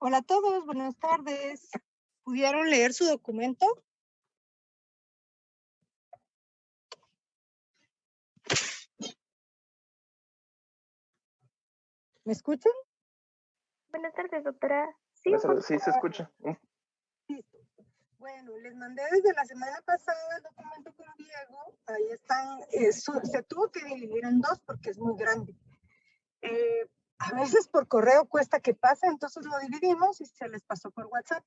Hola a todos, buenas tardes. ¿Pudieron leer su documento? ¿Me escuchan? Buenas tardes, doctora. Sí, Buenas tardes, sí se escucha. Listo. Bueno, les mandé desde la semana pasada el documento con Diego. Ahí están. Se tuvo que dividir en dos porque es muy grande. A veces por correo cuesta que pase, entonces lo dividimos y se les pasó por WhatsApp.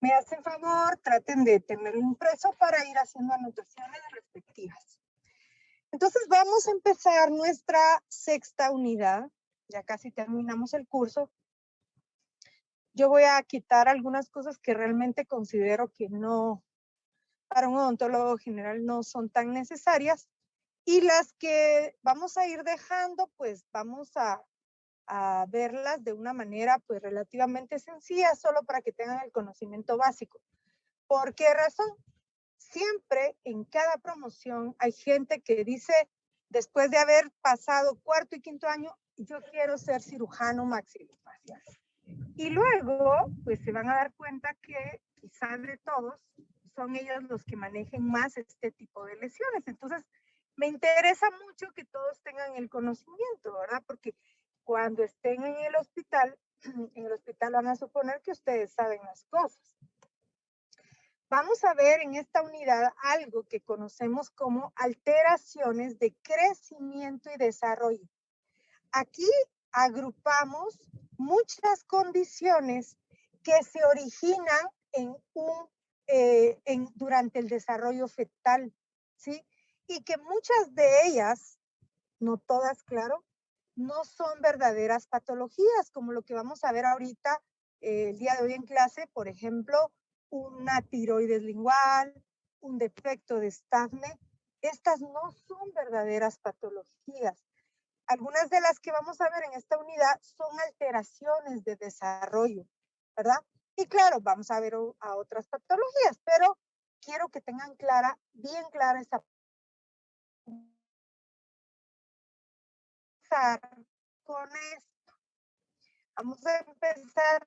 Me hacen favor, traten de tenerlo impreso para ir haciendo anotaciones respectivas. Entonces vamos a empezar nuestra sexta unidad. Ya casi terminamos el curso. Yo voy a quitar algunas cosas que realmente considero que no, para un odontólogo general no son tan necesarias, y las que vamos a ir dejando, pues vamos a verlas de una manera pues relativamente sencilla, solo para que tengan el conocimiento básico. ¿Por qué razón? Siempre en cada promoción hay gente que dice, después de haber pasado cuarto y quinto año, yo quiero ser cirujano maxilofacial. Y luego, pues se van a dar cuenta que quizás de todos, son ellos los que manejen más este tipo de lesiones. Entonces, me interesa mucho que todos tengan el conocimiento, ¿verdad? Porque cuando estén en el hospital van a suponer que ustedes saben las cosas. Vamos a ver en esta unidad algo que conocemos como alteraciones de crecimiento y desarrollo. Aquí agrupamos muchas condiciones que se originan durante el desarrollo fetal, ¿sí? Y que muchas de ellas, no todas, claro, no son verdaderas patologías, como lo que vamos a ver ahorita el día de hoy en clase, por ejemplo, una tiroides lingual, un defecto de Staffne. Estas no son verdaderas patologías. Algunas de las que vamos a ver en esta unidad son alteraciones de desarrollo, ¿verdad? Y claro, vamos a ver a otras patologías, pero quiero que tengan bien clara esta. Con esto, vamos a empezar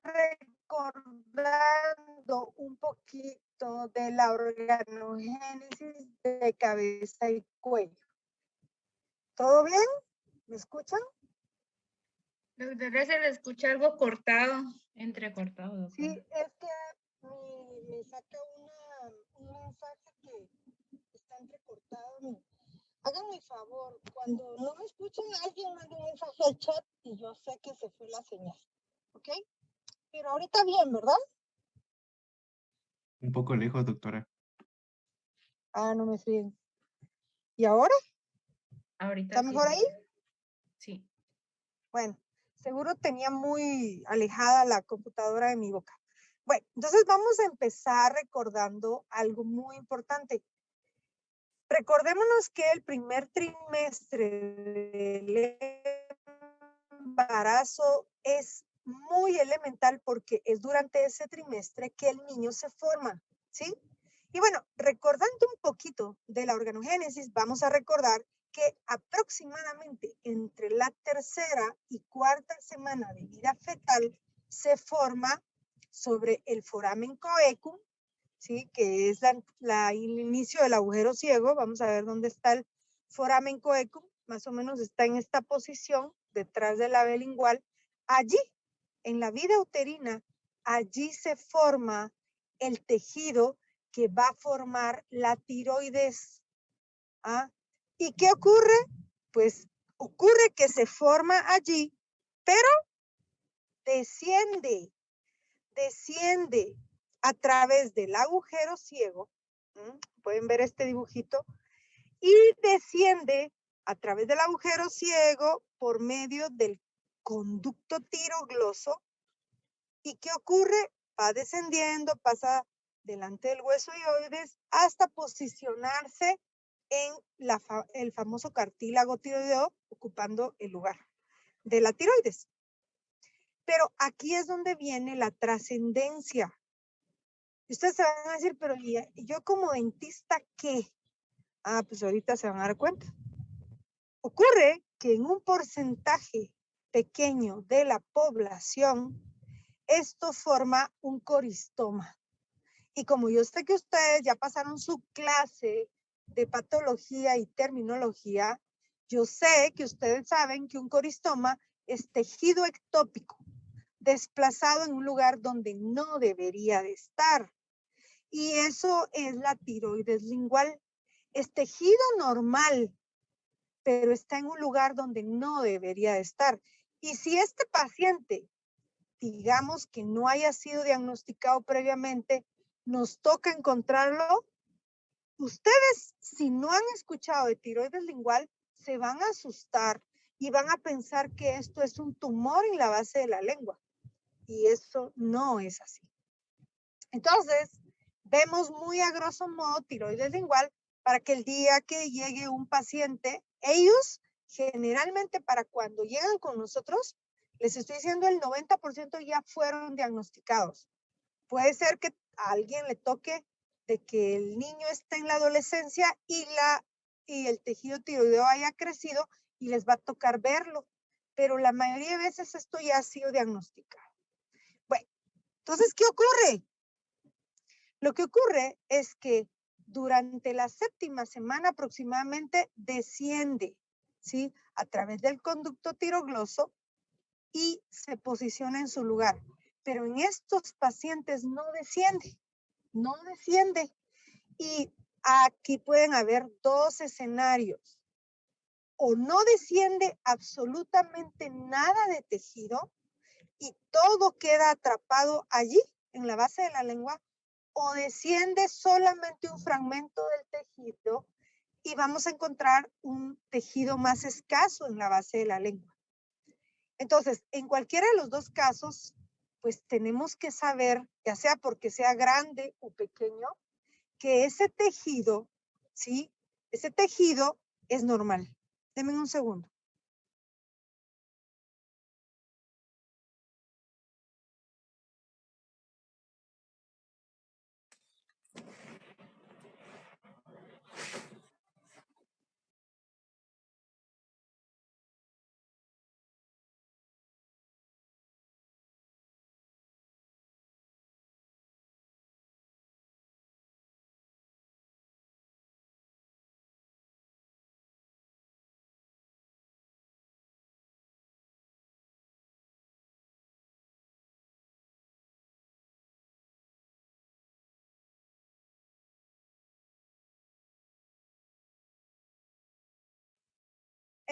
recordando un poquito de la organogénesis de cabeza y cuello. ¿Todo bien? ¿Me escuchan? Doctora, se le escucha algo cortado, entrecortado. Doctora. Sí, es que me saca un mensaje que está entrecortado. Háganme el favor, cuando no me escuchen, alguien manda un mensaje al chat y yo sé que se fue la señal, ¿ok? Pero ahorita bien, ¿verdad? Un poco lejos, doctora. Ah, no me siguen. ¿Y ahora? Ahorita ¿Está mejor ahí? Sí. Bueno, seguro tenía muy alejada la computadora de mi boca. Bueno, entonces vamos a empezar recordando algo muy importante. Recordémonos que el primer trimestre del embarazo es muy elemental porque es durante ese trimestre que el niño se forma, ¿sí? Y bueno, recordando un poquito de la organogénesis, vamos a recordar que aproximadamente entre la tercera y cuarta semana de vida fetal se forma sobre el foramen coecum, ¿sí? Que es el inicio del agujero ciego. Vamos a ver dónde está el foramen coecum. Más o menos está en esta posición, detrás de la vena lingual. Allí, en la vida uterina, allí se forma el tejido que va a formar la tiroides. ¿Ah? ¿Y qué ocurre? Pues ocurre que se forma allí, pero desciende a través del agujero ciego. Pueden ver este dibujito, y desciende a través del agujero ciego por medio del conducto tirogloso. ¿Y qué ocurre? Va descendiendo, pasa delante del hueso hioides hasta posicionarse en el famoso cartílago tiroideo, ocupando el lugar de la tiroides. Pero aquí es donde viene la trascendencia. Ustedes se van a decir, pero yo como dentista, ¿qué? Ah, pues ahorita se van a dar cuenta. Ocurre que en un porcentaje pequeño de la población, esto forma un coristoma. Y como yo sé que ustedes ya pasaron su clase de patología y terminología, yo sé que ustedes saben que un coristoma es tejido ectópico, desplazado en un lugar donde no debería de estar. Y eso es la tiroides lingual. Es tejido normal, pero está en un lugar donde no debería de estar. Y si este paciente, digamos que no haya sido diagnosticado previamente, nos toca encontrarlo, ustedes, si no han escuchado de tiroides lingual, se van a asustar y van a pensar que esto es un tumor en la base de la lengua. Y eso no es así. Entonces, vemos muy a grosso modo tiroides lingual para que el día que llegue un paciente, ellos generalmente para cuando llegan con nosotros, les estoy diciendo el 90% ya fueron diagnosticados. Puede ser que a alguien le toque de que el niño esté en la adolescencia y el tejido tiroideo haya crecido y les va a tocar verlo. Pero la mayoría de veces esto ya ha sido diagnosticado. Bueno, entonces, ¿qué ocurre? Lo que ocurre es que durante la 7ª semana aproximadamente desciende, ¿sí? A través del conducto tirogloso y se posiciona en su lugar. Pero en estos pacientes no desciende. Y aquí pueden haber dos escenarios. O no desciende absolutamente nada de tejido y todo queda atrapado allí en la base de la lengua, o desciende solamente un fragmento del tejido y vamos a encontrar un tejido más escaso en la base de la lengua. Entonces, en cualquiera de los dos casos, pues tenemos que saber, ya sea porque sea grande o pequeño, que ese tejido, ¿sí? Ese tejido es normal. Denme un segundo.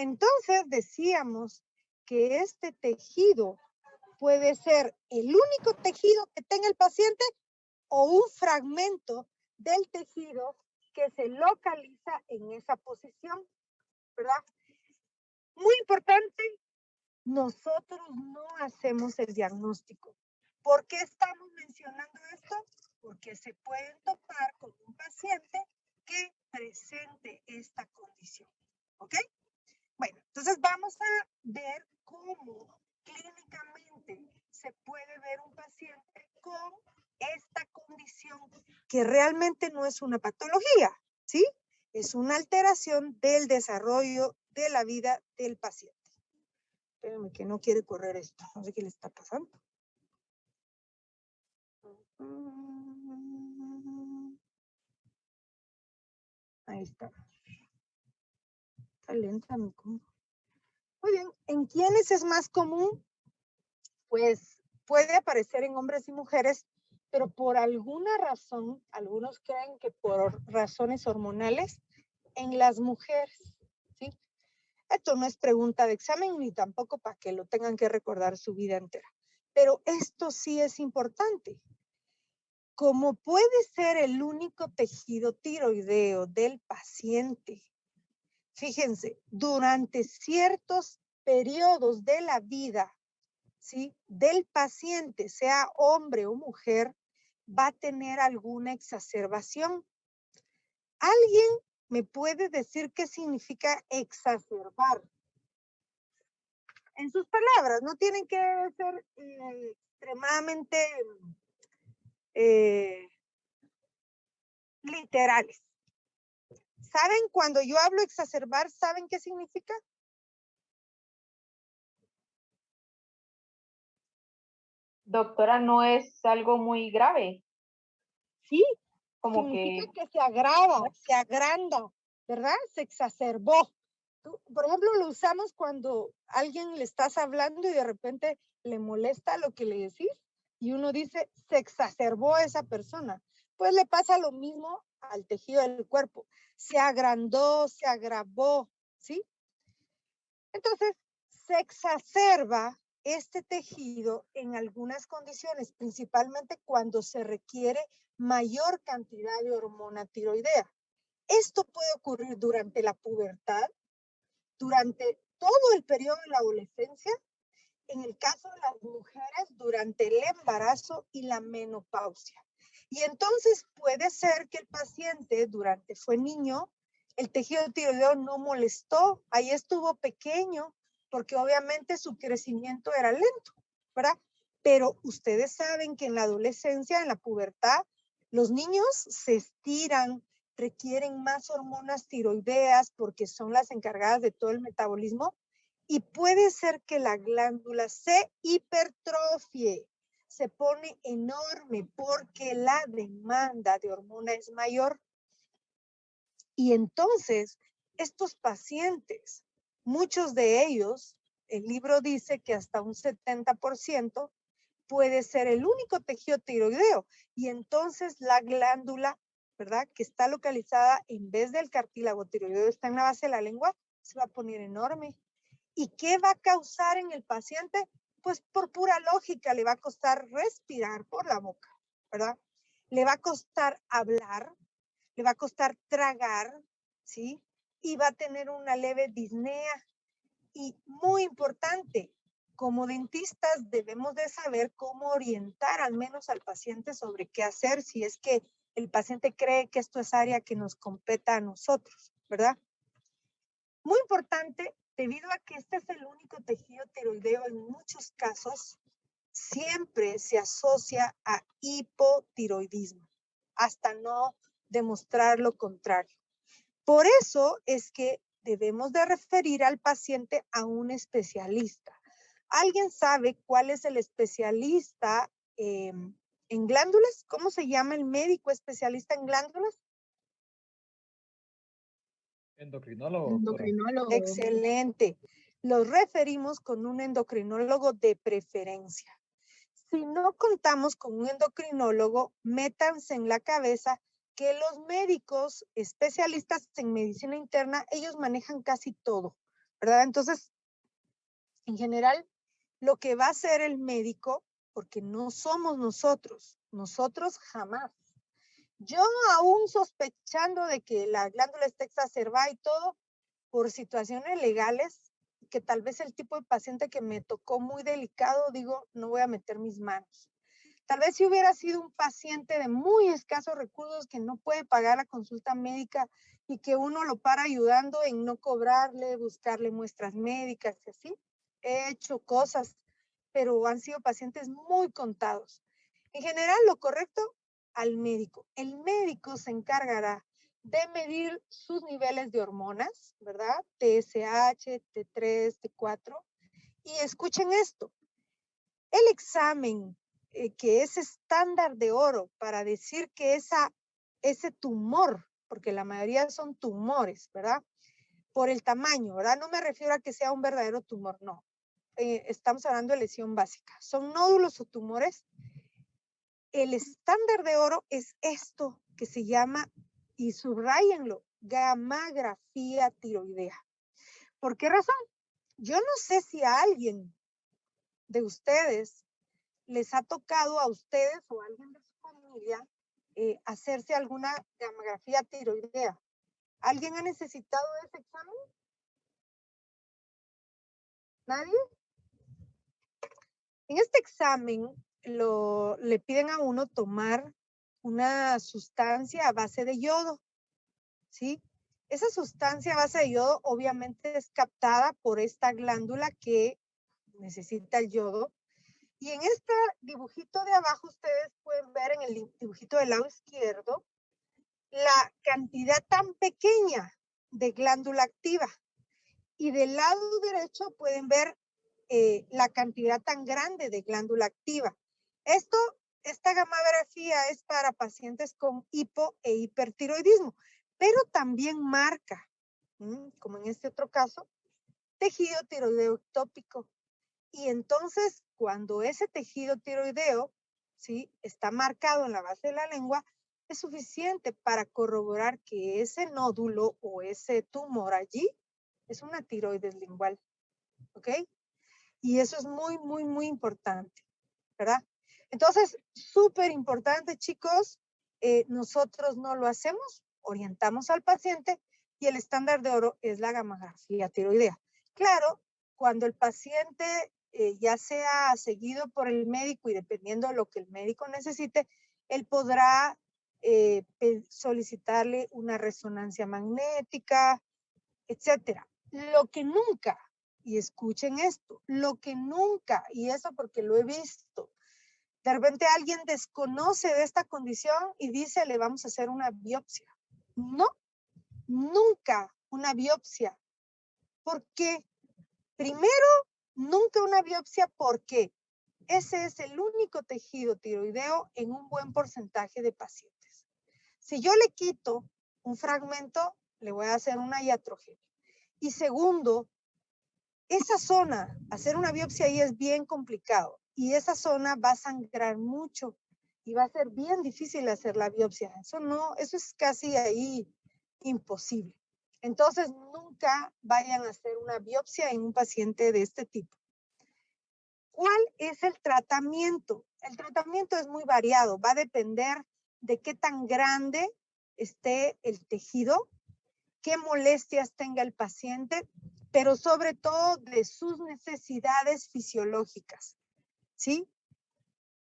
Entonces decíamos que este tejido puede ser el único tejido que tenga el paciente o un fragmento del tejido que se localiza en esa posición, ¿verdad? Muy importante, nosotros no hacemos el diagnóstico. ¿Por qué estamos mencionando esto? Porque se pueden topar con un paciente que presente esta condición, ¿ok? Bueno, entonces vamos a ver cómo clínicamente se puede ver un paciente con esta condición que realmente no es una patología, ¿sí? Es una alteración del desarrollo de la vida del paciente. Espérenme que no quiere correr esto, no sé qué le está pasando. Ahí está. Está lenta mi compu. Muy bien, ¿en quiénes es más común? Pues puede aparecer en hombres y mujeres, pero por alguna razón, algunos creen que por razones hormonales, en las mujeres, ¿sí? Esto no es pregunta de examen ni tampoco para que lo tengan que recordar su vida entera. Pero esto sí es importante. Como puede ser el único tejido tiroideo del paciente, fíjense, durante ciertos periodos de la vida, ¿sí? Del paciente, sea hombre o mujer, va a tener alguna exacerbación. ¿Alguien me puede decir qué significa exacerbar? En sus palabras, no tienen que ser extremadamente literales. ¿Saben cuando yo hablo exacerbar, saben qué significa? Doctora, no es algo muy grave. Sí, Como significa que que se agrava, se agranda, ¿verdad? Se exacerbó. Por ejemplo, lo usamos cuando a alguien le estás hablando y de repente le molesta lo que le decís y uno dice, se exacerbó a esa persona. Pues le pasa lo mismo al tejido del cuerpo. Se agrandó, se agravó, ¿sí? Entonces, se exacerba este tejido en algunas condiciones, principalmente cuando se requiere mayor cantidad de hormona tiroidea. Esto puede ocurrir durante la pubertad, durante todo el periodo de la adolescencia, en el caso de las mujeres durante el embarazo y la menopausia. Y entonces puede ser que el paciente fue niño, el tejido tiroideo no molestó, ahí estuvo pequeño, porque obviamente su crecimiento era lento, ¿verdad? Pero ustedes saben que en la adolescencia, en la pubertad, los niños se estiran, requieren más hormonas tiroideas porque son las encargadas de todo el metabolismo y puede ser que la glándula se hipertrofie, se pone enorme porque la demanda de hormona es mayor. Y entonces, estos pacientes, muchos de ellos, el libro dice que hasta un 70% puede ser el único tejido tiroideo. Y entonces la glándula, ¿verdad? Que está localizada en vez del cartílago tiroideo, está en la base de la lengua, se va a poner enorme. ¿Y qué va a causar en el paciente? Pues por pura lógica, le va a costar respirar por la boca, ¿verdad? Le va a costar hablar, le va a costar tragar, ¿sí? Y va a tener una leve disnea. Y muy importante, como dentistas debemos de saber cómo orientar al menos al paciente sobre qué hacer si es que el paciente cree que esto es área que nos competa a nosotros, ¿verdad? Muy importante, debido a que este es el único tejido tiroideo en muchos casos, siempre se asocia a hipotiroidismo, hasta no demostrar lo contrario. Por eso es que debemos de referir al paciente a un especialista. ¿Alguien sabe cuál es el especialista en glándulas? ¿Cómo se llama el médico especialista en glándulas? Endocrinólogo, doctora. Endocrinólogo. Excelente. Los referimos con un endocrinólogo de preferencia. Si no contamos con un endocrinólogo, métanse en la cabeza que los médicos especialistas en medicina interna, ellos manejan casi todo, ¿verdad? Entonces, en general, lo que va a hacer el médico, porque no somos nosotros jamás. Yo aún sospechando de que la glándula está exacerbada y todo, por situaciones legales, que tal vez el tipo de paciente que me tocó muy delicado, digo, no voy a meter mis manos. Tal vez si hubiera sido un paciente de muy escasos recursos que no puede pagar la consulta médica y que uno lo para ayudando en no cobrarle, buscarle muestras médicas y así. He hecho cosas, pero han sido pacientes muy contados. En general, lo correcto al médico. El médico se encargará de medir sus niveles de hormonas, ¿verdad? TSH, T3, T4. Y escuchen esto, el examen que es estándar de oro para decir que ese tumor, porque la mayoría son tumores, ¿verdad? Por el tamaño, ¿verdad? No me refiero a que sea un verdadero tumor, no. Estamos hablando de lesión básica. Son nódulos o tumores. El estándar de oro es esto que se llama, y subrayenlo, gammagrafía tiroidea. ¿Por qué razón? Yo no sé si a alguien de ustedes les ha tocado a ustedes o a alguien de su familia hacerse alguna gammagrafía tiroidea. ¿Alguien ha necesitado ese examen? ¿Nadie? En este examen le piden a uno tomar una sustancia a base de yodo, ¿sí? Esa sustancia a base de yodo obviamente es captada por esta glándula que necesita el yodo. Y en este dibujito de abajo ustedes pueden ver en el dibujito del lado izquierdo la cantidad tan pequeña de glándula activa. Y del lado derecho pueden ver la cantidad tan grande de glándula activa. Esta gamografía es para pacientes con hipo e hipertiroidismo, pero también marca, como en este otro caso, tejido tiroideo ectópico. Y entonces, cuando ese tejido tiroideo, ¿sí?, está marcado en la base de la lengua, es suficiente para corroborar que ese nódulo o ese tumor allí es una tiroides lingual, ¿ok? Y eso es muy, muy, muy importante, ¿verdad? Entonces, súper importante, chicos, nosotros no lo hacemos, orientamos al paciente y el estándar de oro es la gamografía tiroidea. Claro, cuando el paciente ya sea seguido por el médico y dependiendo de lo que el médico necesite, él podrá solicitarle una resonancia magnética, etcétera. Lo que nunca, y escuchen esto, lo que nunca, y eso porque lo he visto, de repente alguien desconoce de esta condición y dice, le vamos a hacer una biopsia. No, nunca una biopsia. ¿Por qué? Primero, nunca una biopsia porque ese es el único tejido tiroideo en un buen porcentaje de pacientes. Si yo le quito un fragmento, le voy a hacer una iatrogenia. Y segundo, esa zona, hacer una biopsia ahí es bien complicado y esa zona va a sangrar mucho y va a ser bien difícil hacer la biopsia. Eso es casi ahí imposible. Entonces, nunca vayan a hacer una biopsia en un paciente de este tipo. ¿Cuál es el tratamiento? El tratamiento es muy variado, va a depender de qué tan grande esté el tejido, qué molestias tenga el paciente, pero sobre todo de sus necesidades fisiológicas, ¿sí?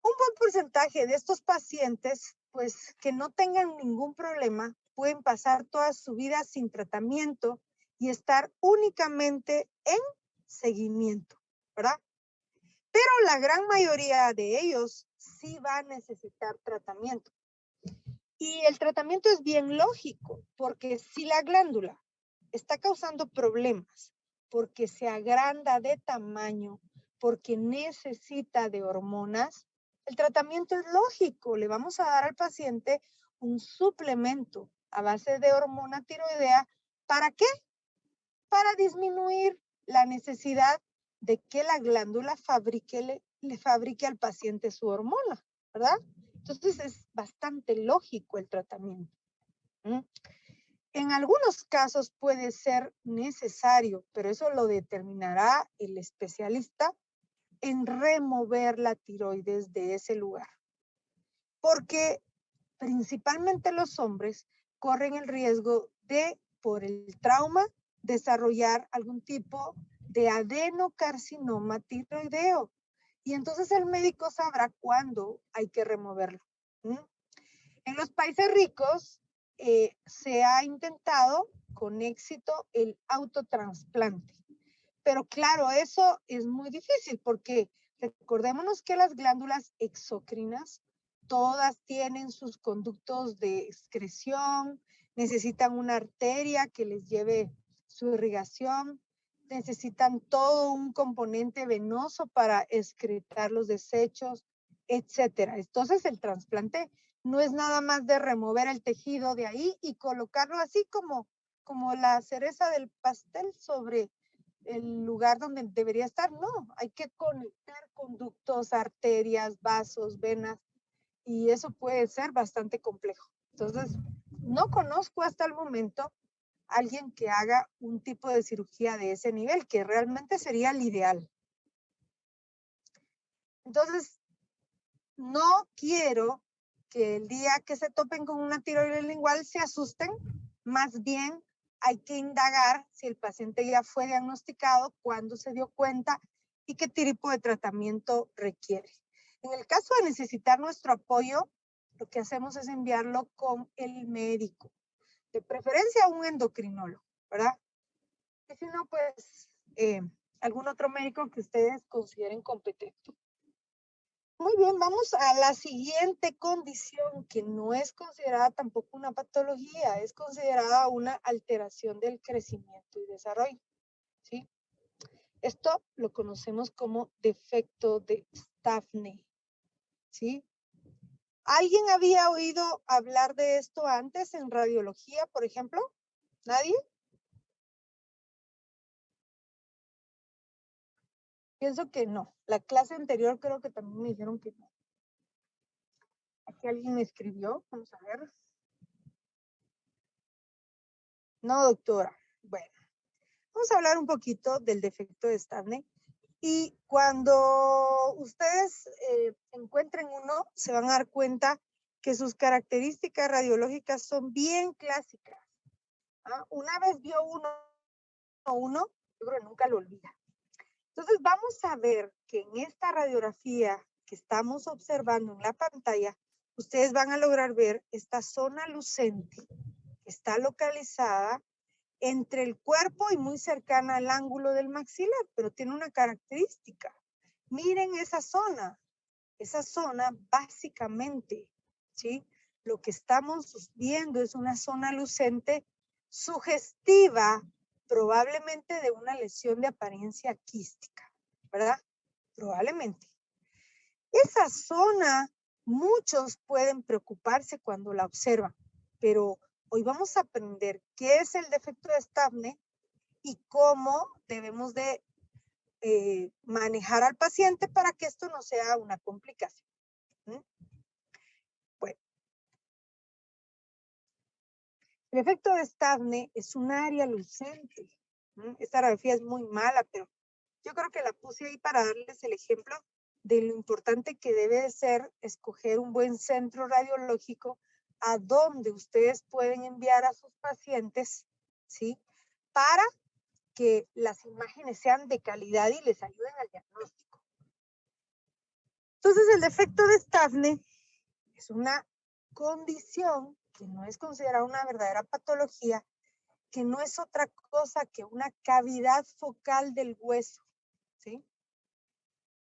Un buen porcentaje de estos pacientes, pues que no tengan ningún problema, pueden pasar toda su vida sin tratamiento y estar únicamente en seguimiento, ¿verdad? Pero la gran mayoría de ellos sí va a necesitar tratamiento. Y el tratamiento es bien lógico, porque si la glándula está causando problemas, porque se agranda de tamaño, porque necesita de hormonas, el tratamiento es lógico. Le vamos a dar al paciente un suplemento a base de hormona tiroidea. ¿Para qué? Para disminuir la necesidad de que la glándula le fabrique al paciente su hormona, ¿verdad? Entonces es bastante lógico el tratamiento. En algunos casos puede ser necesario, pero eso lo determinará el especialista, en remover la tiroides de ese lugar. Porque principalmente los hombres corren el riesgo de, por el trauma, desarrollar algún tipo de adenocarcinoma tiroideo. Y entonces el médico sabrá cuándo hay que removerlo. En los países ricos se ha intentado con éxito el autotransplante. Pero claro, eso es muy difícil porque recordémonos que las glándulas exócrinas todas tienen sus conductos de excreción, necesitan una arteria que les lleve su irrigación, necesitan todo un componente venoso para excretar los desechos, etcétera. Entonces el trasplante no es nada más de remover el tejido de ahí y colocarlo así como la cereza del pastel sobre el lugar donde debería estar. No, hay que conectar conductos, arterias, vasos, venas, y eso puede ser bastante complejo. Entonces, no conozco hasta el momento alguien que haga un tipo de cirugía de ese nivel, que realmente sería el ideal. Entonces, no quiero que el día que se topen con una tiroides lingual se asusten, más bien hay que indagar si el paciente ya fue diagnosticado, cuándo se dio cuenta y qué tipo de tratamiento requiere. En el caso de necesitar nuestro apoyo, lo que hacemos es enviarlo con el médico, de preferencia un endocrinólogo, ¿verdad? Y si no, pues algún otro médico que ustedes consideren competente. Muy bien, vamos a la siguiente condición que no es considerada tampoco una patología, es considerada una alteración del crecimiento y desarrollo, ¿sí? Esto lo conocemos como defecto de Staffney. ¿sí? ¿Alguien había oído hablar de esto antes en radiología, por ejemplo? ¿Nadie? Pienso que no. La clase anterior creo que también me dijeron que no. Aquí alguien me escribió. Vamos a ver. No, doctora. Bueno, vamos a hablar un poquito del defecto de Stanley. Y cuando ustedes encuentren uno, se van a dar cuenta que sus características radiológicas son bien clásicas. ¿Ah? Una vez vio uno, yo creo que nunca lo olvida. Entonces vamos a ver que en esta radiografía que estamos observando en la pantalla, ustedes van a lograr ver esta zona lucente que está localizada entre el cuerpo y muy cercana al ángulo del maxilar, pero tiene una característica. Miren esa zona básicamente, ¿sí? Lo que estamos viendo es una zona lucente sugestiva, probablemente de una lesión de apariencia quística, ¿verdad? Probablemente. Esa zona, muchos pueden preocuparse cuando la observan, pero hoy vamos a aprender qué es el defecto de Stanley y cómo debemos de manejar al paciente para que esto no sea una complicación. Bueno, el defecto de Stanley es un área lucente. Esta radiografía es muy mala, pero yo creo que la puse ahí para darles el ejemplo de lo importante que debe de ser escoger un buen centro radiológico a donde ustedes pueden enviar a sus pacientes, ¿sí? Para que las imágenes sean de calidad y les ayuden al diagnóstico. Entonces, el defecto de Stanley es una condición que no es considerada una verdadera patología, que no es otra cosa que una cavidad focal del hueso, ¿sí?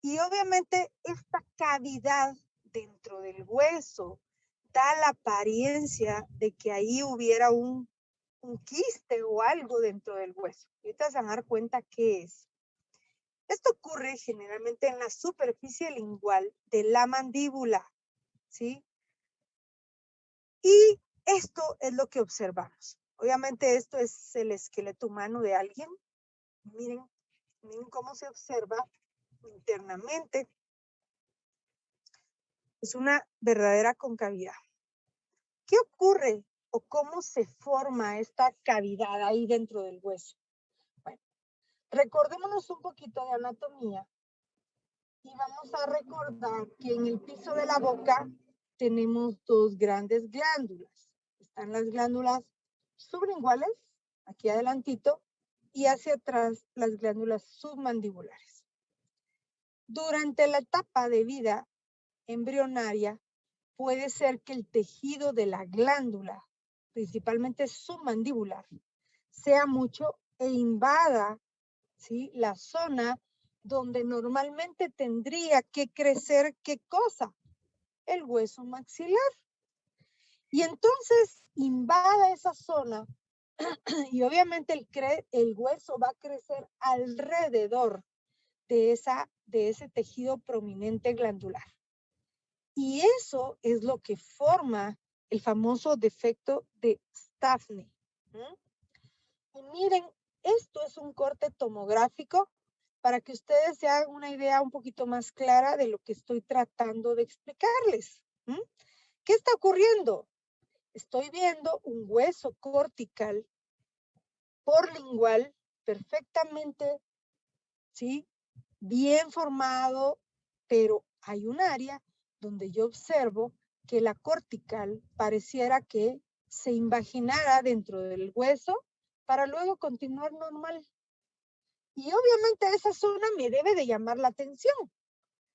Y obviamente esta cavidad dentro del hueso da la apariencia de que ahí hubiera un quiste o algo dentro del hueso. Ahorita se van a dar cuenta qué es. Esto ocurre generalmente en la superficie lingual de la mandíbula, ¿sí? Y esto es lo que observamos. Obviamente esto es el esqueleto humano de alguien. Miren cómo se observa internamente. Es una verdadera concavidad. ¿Qué ocurre o cómo se forma esta cavidad ahí dentro del hueso? Bueno, recordémonos un poquito de anatomía y vamos a recordar que en el piso de la boca tenemos dos grandes glándulas. Están las glándulas sublinguales, aquí adelantito, y hacia atrás las glándulas submandibulares. Durante la etapa de vida embrionaria, puede ser que el tejido de la glándula, principalmente submandibular, sea mucho e invada, ¿sí?, la zona donde normalmente tendría que crecer, ¿qué cosa? El hueso maxilar. Y entonces invada esa zona y obviamente el hueso va a crecer alrededor de ese tejido prominente glandular. Y eso es lo que forma el famoso defecto de Stanley. Y miren, esto es un corte tomográfico para que ustedes se hagan una idea un poquito más clara de lo que estoy tratando de explicarles. ¿Qué está ocurriendo? Estoy viendo un hueso cortical porlingual perfectamente, ¿sí?, bien formado, pero hay un área donde yo observo que la cortical pareciera que se invaginara dentro del hueso para luego continuar normal. Y obviamente esa zona me debe de llamar la atención,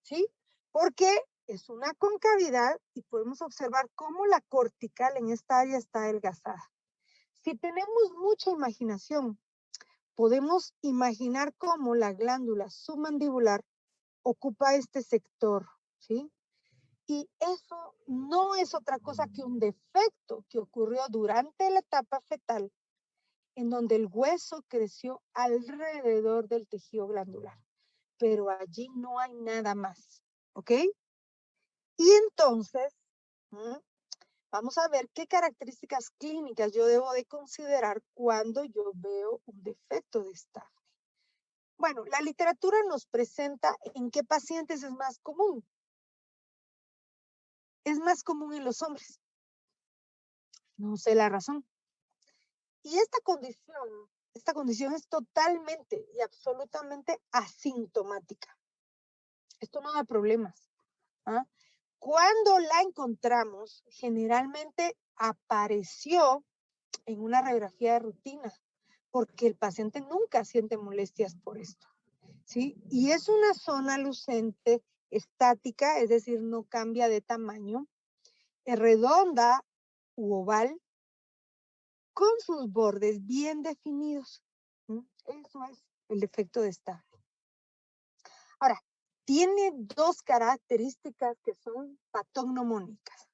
¿sí? Porque es una concavidad y podemos observar cómo la cortical en esta área está adelgazada. Si tenemos mucha imaginación, podemos imaginar cómo la glándula submandibular ocupa este sector, ¿sí? Y eso no es otra cosa que un defecto que ocurrió durante la etapa fetal, en donde el hueso creció alrededor del tejido glandular. Pero allí no hay nada más, ¿ok? Y entonces, vamos a ver qué características clínicas yo debo de considerar cuando yo veo un defecto de Staph. Bueno, la literatura nos presenta en qué pacientes es más común. Es más común en los hombres. No sé la razón. Y esta condición es totalmente y absolutamente asintomática. Esto no da problemas. ¿Ah? Cuando la encontramos, generalmente apareció en una radiografía de rutina, porque el paciente nunca siente molestias por esto, ¿sí? Y es una zona lucente estática, es decir, no cambia de tamaño, es redonda u oval, con sus bordes bien definidos. Eso es el defecto de Staph. Ahora, tiene dos características que son patognomónicas.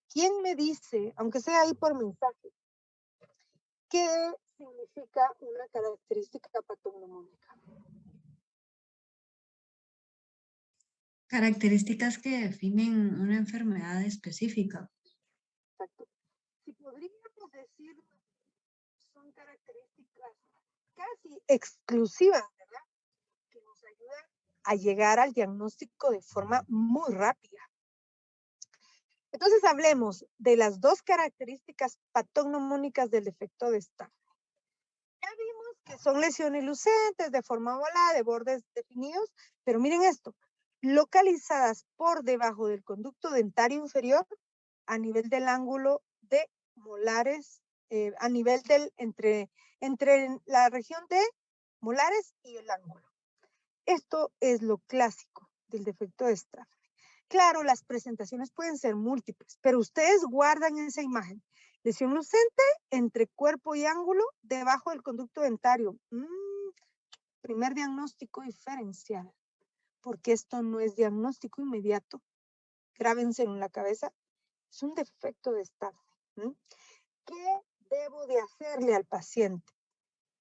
¿Quién me dice, aunque sea ahí por mensaje, qué significa una característica patognomónica? Características que definen una enfermedad específica. Exacto. Si podríamos decir, son características casi exclusivas, ¿verdad? Que nos ayudan a llegar al diagnóstico de forma muy rápida. Entonces hablemos de las dos características patognomónicas del defecto de Staph. Ya vimos que son lesiones lucentes, de forma ovalada, de bordes definidos, pero miren esto, localizadas por debajo del conducto dentario inferior a nivel del ángulo de molares, a nivel del, entre la región de molares y el ángulo. Esto es lo clásico del defecto de Staph. Claro, las presentaciones pueden ser múltiples, pero ustedes guardan esa imagen. Lesión lucente entre cuerpo y ángulo debajo del conducto dentario. Primer diagnóstico diferencial, porque esto no es diagnóstico inmediato. Grábenselo en la cabeza. Es un defecto de Staph. ¿Qué debo de hacerle al paciente?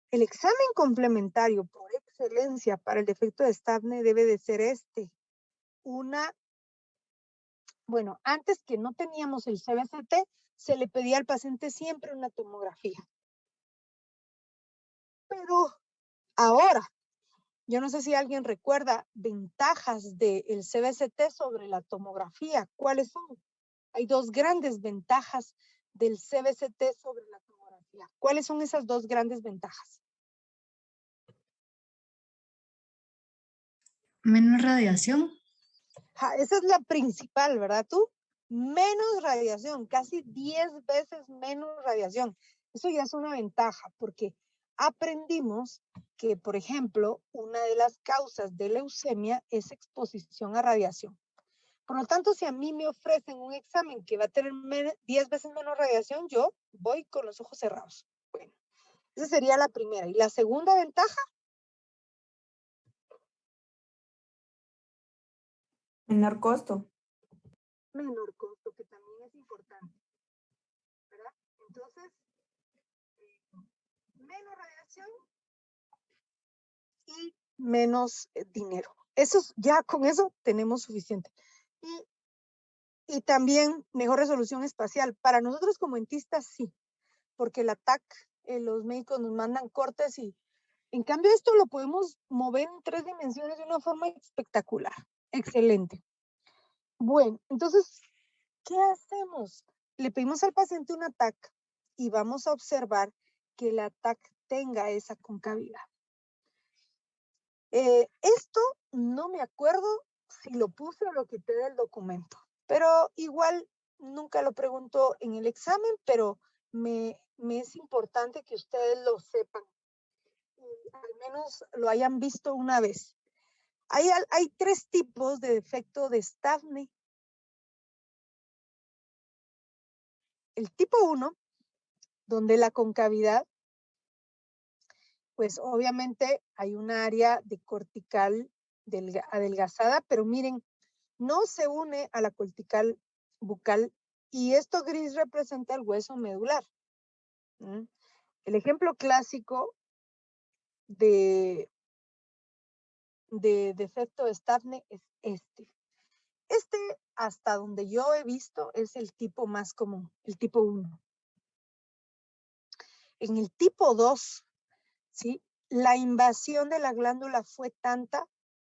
El examen complementario por excelencia para el defecto de Staph debe de ser este. Bueno, antes que no teníamos el CBCT, se le pedía al paciente siempre una tomografía. Pero ahora, yo no sé si alguien recuerda ventajas del CBCT sobre la tomografía. ¿Cuáles son? Hay dos grandes ventajas del CBCT sobre la tomografía. ¿Cuáles son esas dos grandes ventajas? Menos radiación. Esa es la principal, ¿verdad tú? Menos radiación, casi 10 veces menos radiación. Eso ya es una ventaja porque aprendimos que, por ejemplo, una de las causas de leucemia es exposición a radiación. Por lo tanto, si a mí me ofrecen un examen que va a tener 10 veces menos radiación, yo voy con los ojos cerrados. Bueno, esa sería la primera. ¿Y la segunda ventaja? Menor costo. Menor costo, que también es importante, ¿verdad? Entonces, menos radiación y menos dinero. Ya con eso tenemos suficiente. Y también mejor resolución espacial. Para nosotros como dentistas, sí, porque el ATAC, los médicos nos mandan cortes y en cambio esto lo podemos mover en 3 dimensiones de una forma espectacular. Excelente. Bueno, entonces, ¿qué hacemos? Le pedimos al paciente un ATAC y vamos a observar que el ATAC tenga esa concavidad. Esto no me acuerdo si lo puse o lo quité del documento, pero igual nunca lo pregunto en el examen, pero me es importante que ustedes lo sepan y al menos lo hayan visto una vez. Hay 3 tipos de defecto de Staph. El tipo 1, donde la concavidad, pues obviamente hay un área de cortical adelgazada, pero miren, no se une a la cortical bucal y esto gris representa el hueso medular. El ejemplo clásico de defecto de Staph es este. Este, hasta donde yo he visto, es el tipo más común, el tipo 1. En el tipo 2, ¿sí? La invasión de la glándula fue tanta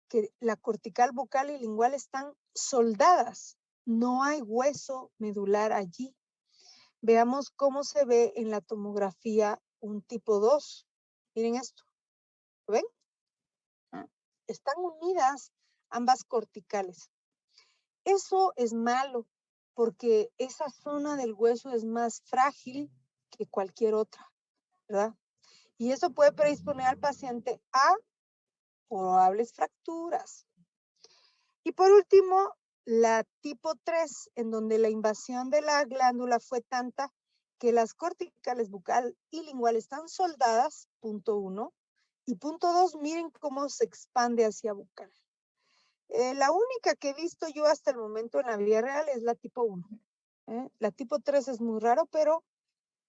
que la cortical, bucal y lingual están soldadas. No hay hueso medular allí. Veamos cómo se ve en la tomografía un tipo 2. Miren esto. ¿Lo ven? Están unidas ambas corticales. Eso es malo porque esa zona del hueso es más frágil que cualquier otra, ¿verdad? Y eso puede predisponer al paciente a probables fracturas. Y por último, la tipo 3, en donde la invasión de la glándula fue tanta que las corticales bucal y lingual están soldadas, punto 1, y punto 2, miren cómo se expande hacia bucal. La única que he visto yo hasta el momento en la vida real es la tipo 1. La tipo 3 es muy raro, pero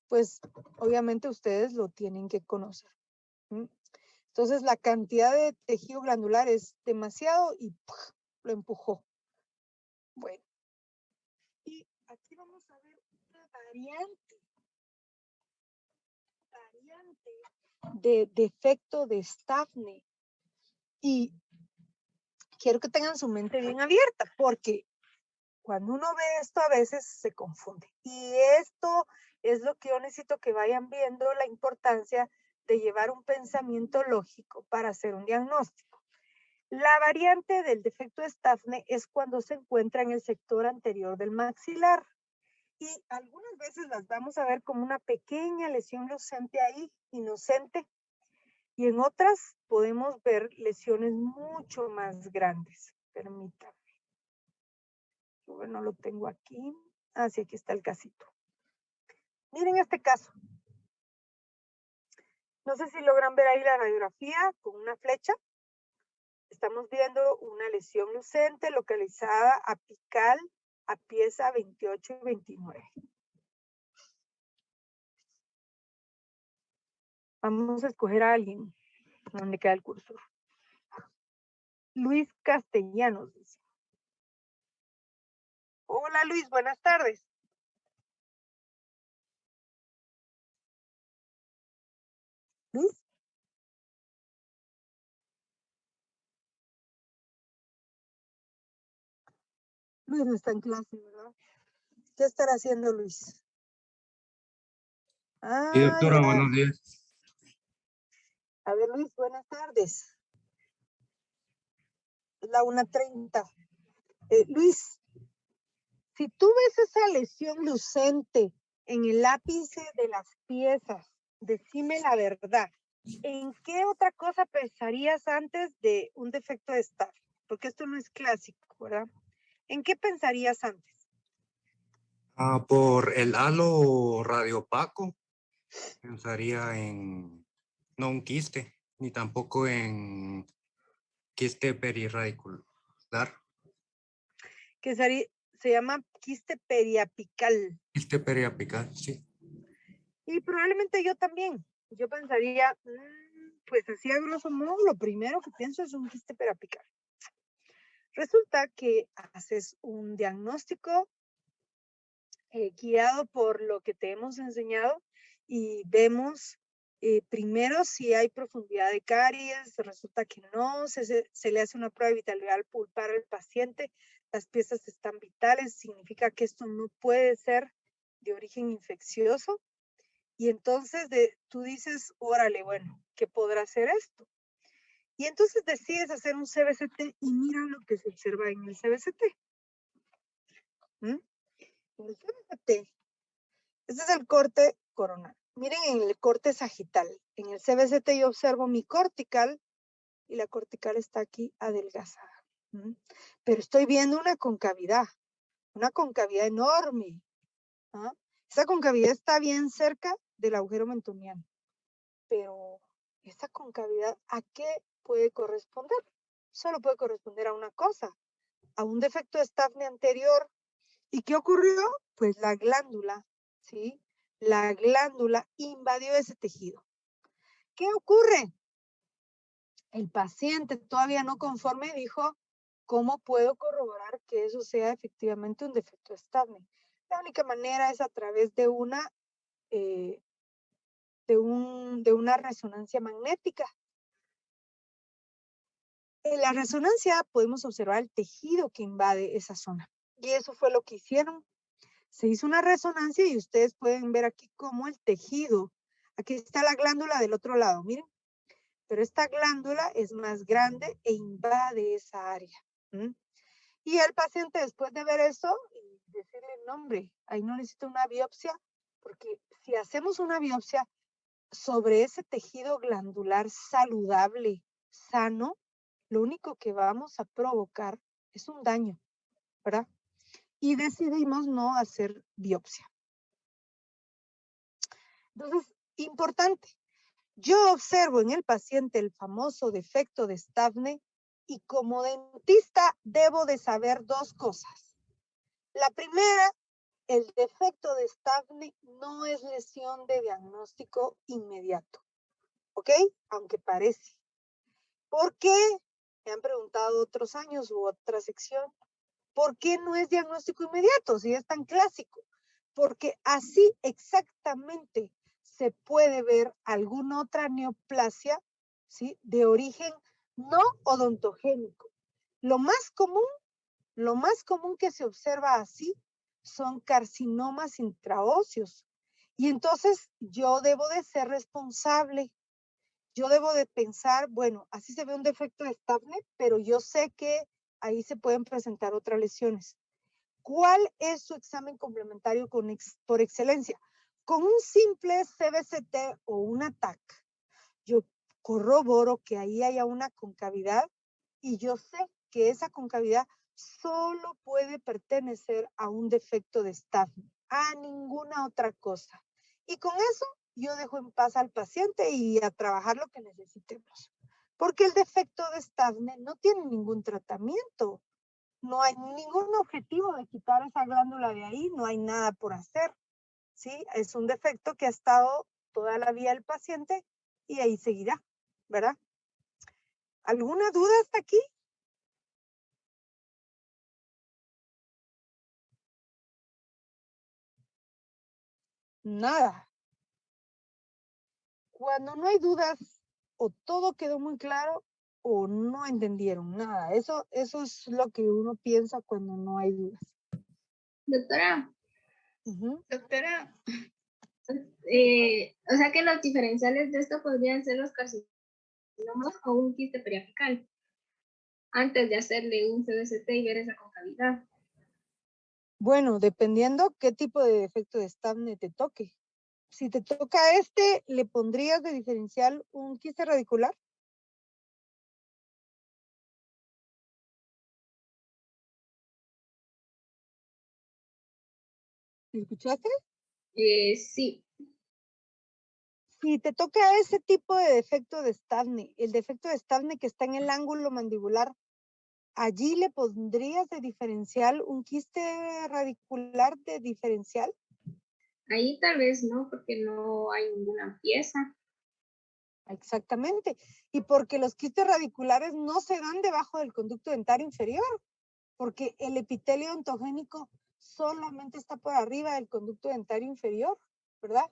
pues obviamente ustedes lo tienen que conocer. Entonces la cantidad de tejido glandular es demasiado y ¡puf!, lo empujó. Bueno, y aquí vamos a ver una variante de defecto de Stafne. Y quiero que tengan su mente bien abierta, porque cuando uno ve esto a veces se confunde. Y esto es lo que yo necesito que vayan viendo, la importancia de llevar un pensamiento lógico para hacer un diagnóstico. La variante del defecto de Stafne es cuando se encuentra en el sector anterior del maxilar. Y algunas veces las vamos a ver como una pequeña lesión lucente ahí, inocente. Y en otras podemos ver lesiones mucho más grandes. Permítanme. Bueno, lo tengo aquí. Ah, sí, aquí está el casito. Miren este caso. No sé si logran ver ahí la radiografía con una flecha. Estamos viendo una lesión lucente localizada apical a pieza 28 y 29. Vamos a escoger a alguien. ¿Dónde queda el cursor? Luis Castellanos dice. Hola Luis, buenas tardes. Luis. Luis no está en clase, ¿verdad? ¿Qué estará haciendo Luis? Sí, doctora, Ya. buenos días. A ver, Luis, buenas tardes. Es la 1:30. Luis, si tú ves esa lesión lucente en el ápice de las piezas, decime la verdad. ¿En qué otra cosa pensarías antes de un defecto de Staph? Porque esto no es clásico, ¿verdad? ¿En qué pensarías antes? Por el halo radiopaco, pensaría en no un quiste, ni tampoco en quiste perirradicular. Que se llama quiste periapical. Quiste periapical, sí. Y probablemente yo también. Yo pensaría, pues así a grosso modo, lo primero que pienso es un quiste periapical. Resulta que haces un diagnóstico guiado por lo que te hemos enseñado y vemos primero si hay profundidad de caries. Resulta que no, se le hace una prueba de vitalidad pulpar al paciente, las piezas están vitales, significa que esto no puede ser de origen infeccioso. Y entonces tú dices, órale, bueno, ¿qué podrá ser esto? Y entonces decides hacer un CBCT y mira lo que se observa en el CBCT. En el CBCT, este es el corte coronal. Miren en el corte sagital. En el CBCT yo observo mi cortical y la cortical está aquí adelgazada. Pero estoy viendo una concavidad enorme. Esa concavidad está bien cerca del agujero mentoniano. Pero esa concavidad, ¿a qué puede corresponder? Solo puede corresponder a una cosa, a un defecto de Staph anterior. ¿Y qué ocurrió? Pues la glándula, ¿sí? La glándula invadió ese tejido. ¿Qué ocurre? El paciente todavía no conforme dijo, ¿cómo puedo corroborar que eso sea efectivamente un defecto de Stavne. La única manera es a través de una resonancia magnética. En la resonancia podemos observar el tejido que invade esa zona. Y eso fue lo que hicieron. Se hizo una resonancia y ustedes pueden ver aquí cómo el tejido, aquí está la glándula del otro lado, miren. Pero esta glándula es más grande e invade esa área. Y el paciente, después de ver eso, y decirle, no, hombre, ahí no necesito una biopsia, porque si hacemos una biopsia sobre ese tejido glandular saludable, sano, lo único que vamos a provocar es un daño, ¿verdad? Y decidimos no hacer biopsia. Entonces, importante, yo observo en el paciente el famoso defecto de Stavne y como dentista debo de saber dos cosas. La primera, el defecto de Stavne no es lesión de diagnóstico inmediato, ¿ok? Aunque parece. ¿Por qué? Me han preguntado otros años u otra sección. ¿Por qué no es diagnóstico inmediato si es tan clásico? Porque así exactamente se puede ver alguna otra neoplasia, ¿sí? De origen no odontogénico. Lo más común que se observa así son carcinomas intraóseos. Y entonces yo debo de ser responsable. Yo debo de pensar, bueno, así se ve un defecto de Stavne, pero yo sé que ahí se pueden presentar otras lesiones. ¿Cuál es su examen complementario por excelencia? Con un simple CBCT o una TAC, yo corroboro que ahí haya una concavidad y yo sé que esa concavidad solo puede pertenecer a un defecto de Stavne, a ninguna otra cosa. Y con eso yo dejo en paz al paciente y a trabajar lo que necesitemos. Porque el defecto de Stavne no tiene ningún tratamiento. No hay ningún objetivo de quitar esa glándula de ahí, no hay nada por hacer. ¿Sí? Es un defecto que ha estado toda la vida el paciente y ahí seguirá, ¿verdad? ¿Alguna duda hasta aquí? Nada. Cuando no hay dudas, o todo quedó muy claro, o no entendieron nada. Eso es lo que uno piensa cuando no hay dudas. Doctora, Doctora, o sea que los diferenciales de esto podrían ser los carcinomas o un quiste periapical, antes de hacerle un CBCT y ver esa concavidad. Bueno, dependiendo qué tipo de defecto de Stavne te toque. Si te toca este, ¿le pondrías de diferencial un quiste radicular? ¿Me escuchaste? Sí. Si te toca ese tipo de defecto de Stavne, el defecto de Stavne que está en el ángulo mandibular, ¿allí le pondrías de diferencial un quiste radicular de diferencial? Ahí tal vez no, porque no hay ninguna pieza. Exactamente. Y porque los quistes radiculares no se dan debajo del conducto dentario inferior, porque el epitelio ontogénico solamente está por arriba del conducto dentario inferior, ¿verdad?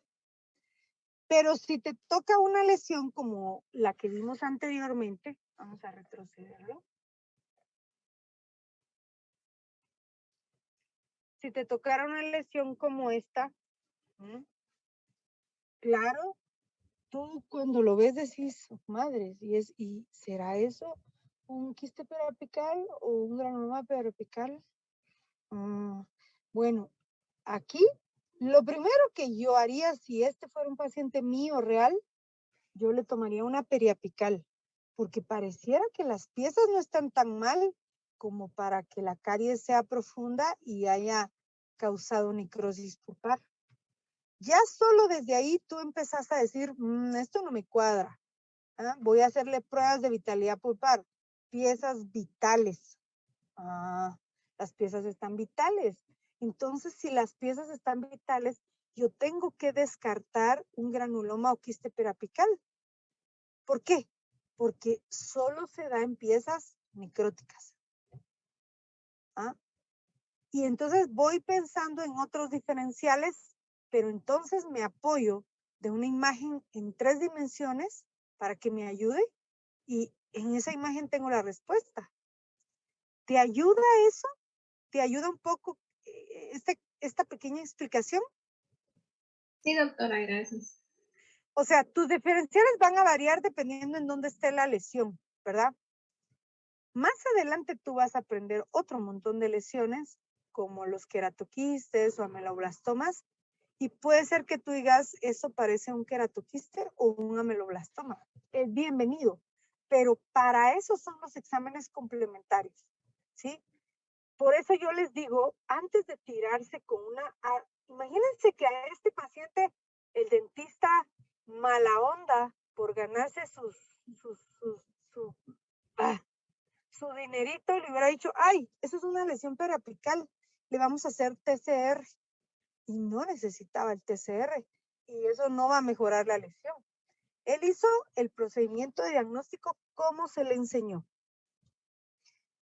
Pero si te toca una lesión como la que vimos anteriormente, vamos a retrocederlo. Si te tocara una lesión como esta, claro, tú cuando lo ves decís, madres, ¿y será eso un quiste periapical o un granuloma periapical? Bueno, aquí lo primero que yo haría si este fuera un paciente mío real, yo le tomaría una periapical, porque pareciera que las piezas no están tan mal como para que la caries sea profunda y haya causado necrosis pulpar. Ya solo desde ahí tú empezás a decir, esto no me cuadra. Voy a hacerle pruebas de vitalidad pulpar. Piezas vitales. Las piezas están vitales. Entonces, si las piezas están vitales, yo tengo que descartar un granuloma o quiste periapical. ¿Por qué? Porque solo se da en piezas necróticas. Y entonces voy pensando en otros diferenciales, pero entonces me apoyo de una imagen en 3 dimensiones para que me ayude y en esa imagen tengo la respuesta. ¿Te ayuda eso? ¿Te ayuda un poco esta pequeña explicación? Sí, doctora, gracias. O sea, tus diferenciales van a variar dependiendo en dónde esté la lesión, ¿verdad? Más adelante tú vas a aprender otro montón de lesiones, como los queratoquistes o ameloblastomas, y puede ser que tú digas, eso parece un queratoquiste o un ameloblastoma. Es bienvenido, pero para eso son los exámenes complementarios, ¿sí? Por eso yo les digo, antes de tirarse con imagínense que a este paciente, el dentista mala onda por ganarse su dinerito, le hubiera dicho, ay, eso es una lesión periapical, le vamos a hacer TCR. Y no necesitaba el TCR, y eso no va a mejorar la lesión. Él hizo el procedimiento de diagnóstico como se le enseñó.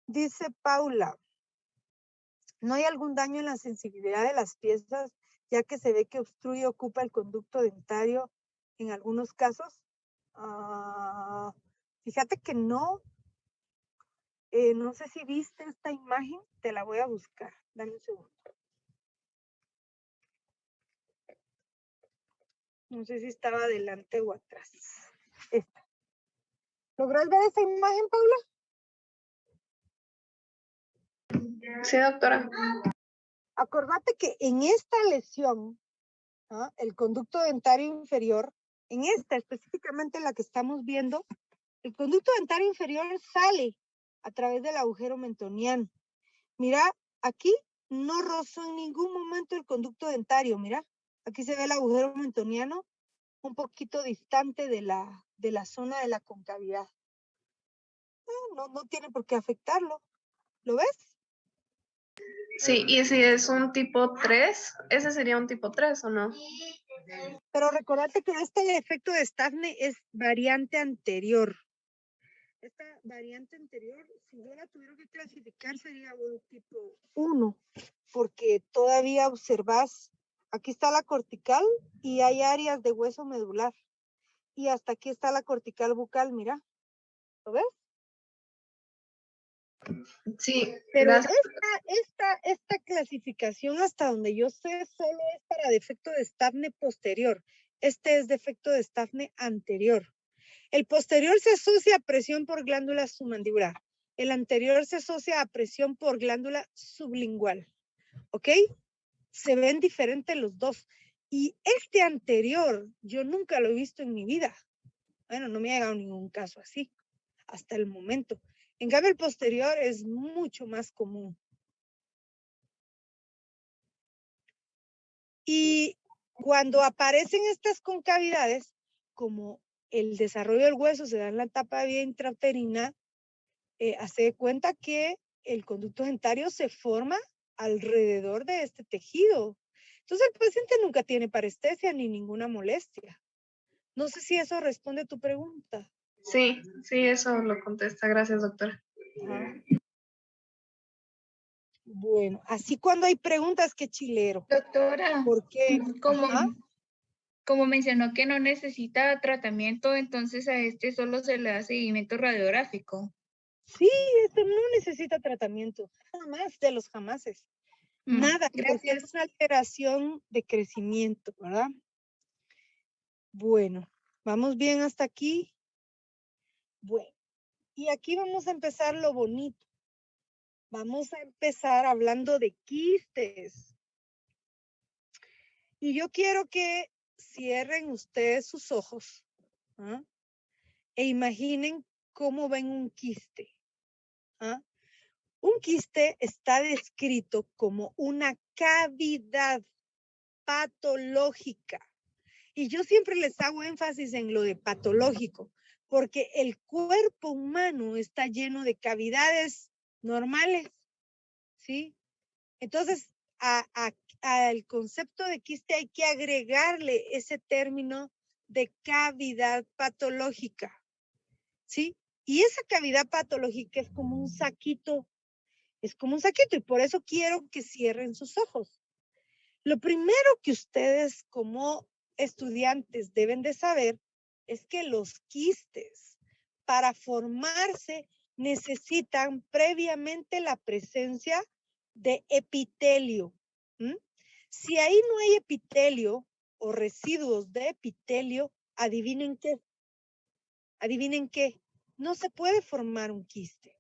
Dice Paula, ¿no hay algún daño en la sensibilidad de las piezas, ya que se ve que obstruye o ocupa el conducto dentario en algunos casos? Fíjate que no. No sé si viste esta imagen, te la voy a buscar. Dame un segundo. No sé si estaba adelante o atrás. Esta. ¿Logras ver esa imagen, Paula? Sí, doctora. Acordate que en esta lesión, el conducto dentario inferior, en esta específicamente la que estamos viendo, el conducto dentario inferior sale a través del agujero mentoniano. Mira, aquí no rozó en ningún momento el conducto dentario, mira. Aquí se ve el agujero mentoniano un poquito distante de la zona de la concavidad. No tiene por qué afectarlo. ¿Lo ves? Sí, y si es un tipo 3, ¿ese sería un tipo 3 o no? Pero recordate que este defecto de Stafne es variante anterior. Esta variante anterior, si yo la tuviera que clasificar, sería un tipo 1, porque todavía observas, aquí está la cortical y hay áreas de hueso medular. Y hasta aquí está la cortical bucal, mira. ¿Lo ves? Sí, Pero gracias. esta clasificación, hasta donde yo sé, solo es para defecto de Stafne posterior. Este es defecto de Stafne anterior. El posterior se asocia a presión por glándula submandibular. El anterior se asocia a presión por glándula sublingual. ¿Ok? Se ven diferentes los dos. Y este anterior, yo nunca lo he visto en mi vida. Bueno, no me ha llegado ningún caso así hasta el momento. En cambio, el posterior es mucho más común. Y cuando aparecen estas concavidades, como el desarrollo del hueso se da en la etapa vía intrauterina, hace de cuenta que el conducto dentario se forma alrededor de este tejido. Entonces el paciente nunca tiene parestesia ni ninguna molestia. No sé si eso responde a tu pregunta. Sí, eso lo contesta. Gracias, doctora. Ajá. Bueno, así cuando hay preguntas, qué chilero. Doctora, ¿Por qué? como mencionó que no necesita tratamiento, entonces a este solo se le da seguimiento radiográfico. Sí, esto no necesita tratamiento, jamás de los jamases. Nada, porque es una alteración de crecimiento, ¿verdad? Bueno, ¿vamos bien hasta aquí? Bueno, y aquí vamos a empezar lo bonito. Vamos a empezar hablando de quistes. Y yo quiero que cierren ustedes sus ojos, ¿ah? E imaginen cómo ven un quiste. ¿Ah? Un quiste está descrito como una cavidad patológica. Y yo siempre les hago énfasis en lo de patológico, porque el cuerpo humano está lleno de cavidades normales, ¿sí? Entonces, al concepto de quiste hay que agregarle ese término de cavidad patológica, ¿sí? Y esa cavidad patológica es como un saquito Es como un saquito y por eso quiero que cierren sus ojos. Lo primero que ustedes como estudiantes deben de saber es que los quistes para formarse necesitan previamente la presencia de epitelio. Si ahí no hay epitelio o residuos de epitelio, adivinen qué. Adivinen qué. No se puede formar un quiste.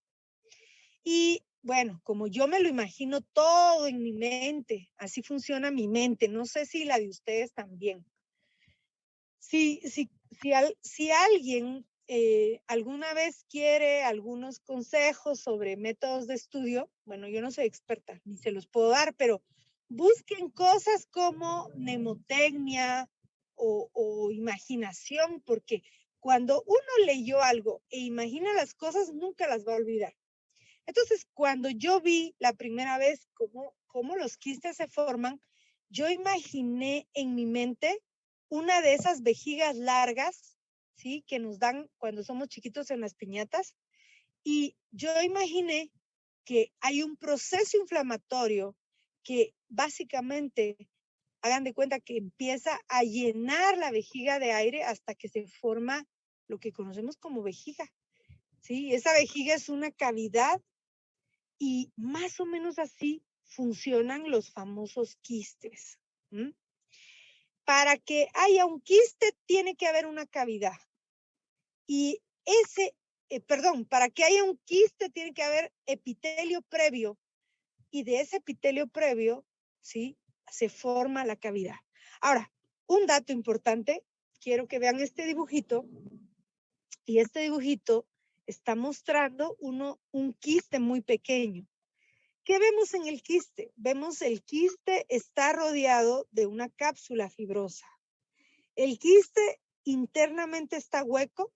Y bueno, como yo me lo imagino todo en mi mente, así funciona mi mente, no sé si la de ustedes también. Si alguien alguna vez quiere algunos consejos sobre métodos de estudio, bueno, yo no soy experta, ni se los puedo dar, pero busquen cosas como mnemotecnia o imaginación, porque cuando uno leyó algo e imagina las cosas, nunca las va a olvidar. Entonces, cuando yo vi la primera vez cómo los quistes se forman, yo imaginé en mi mente una de esas vejigas largas, ¿sí? Que nos dan cuando somos chiquitos en las piñatas. Y yo imaginé que hay un proceso inflamatorio que básicamente, hagan de cuenta que empieza a llenar la vejiga de aire hasta que se forma lo que conocemos como vejiga, ¿sí? Esa vejiga es una cavidad y más o menos así funcionan los famosos quistes. Para que haya un quiste tiene que haber una cavidad. Y para que haya un quiste tiene que haber epitelio previo. Y de ese epitelio previo, ¿sí? Se forma la cavidad. Ahora, un dato importante, quiero que vean este dibujito. Y este dibujito está mostrando un quiste muy pequeño. ¿Qué vemos en el quiste? Vemos el quiste está rodeado de una cápsula fibrosa. El quiste internamente está hueco,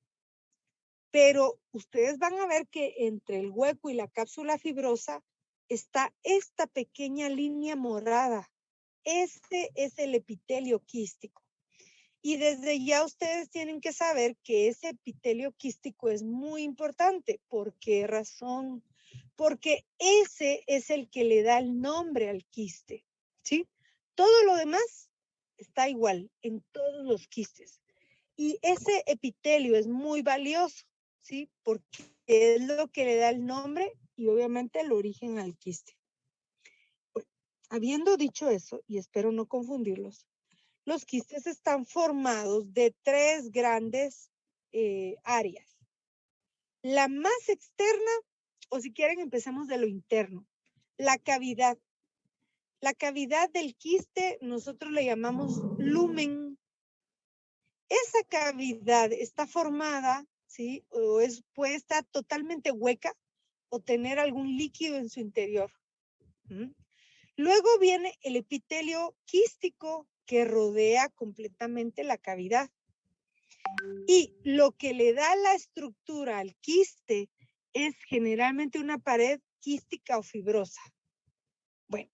pero ustedes van a ver que entre el hueco y la cápsula fibrosa está esta pequeña línea morada. Este es el epitelio quístico. Y desde ya ustedes tienen que saber que ese epitelio quístico es muy importante. ¿Por qué razón? Porque ese es el que le da el nombre al quiste, ¿sí? Todo lo demás está igual en todos los quistes. Y ese epitelio es muy valioso, ¿sí? Porque es lo que le da el nombre y obviamente el origen al quiste. Bueno, habiendo dicho eso, y espero no confundirlos, los quistes están formados de 3 grandes áreas. La más externa, o si quieren empecemos de lo interno, la cavidad. La cavidad del quiste nosotros le llamamos lumen. Esa cavidad está formada, ¿sí? O puede estar totalmente hueca o tener algún líquido en su interior. Luego viene el epitelio quístico que rodea completamente la cavidad. Y lo que le da la estructura al quiste es generalmente una pared quística o fibrosa. Bueno,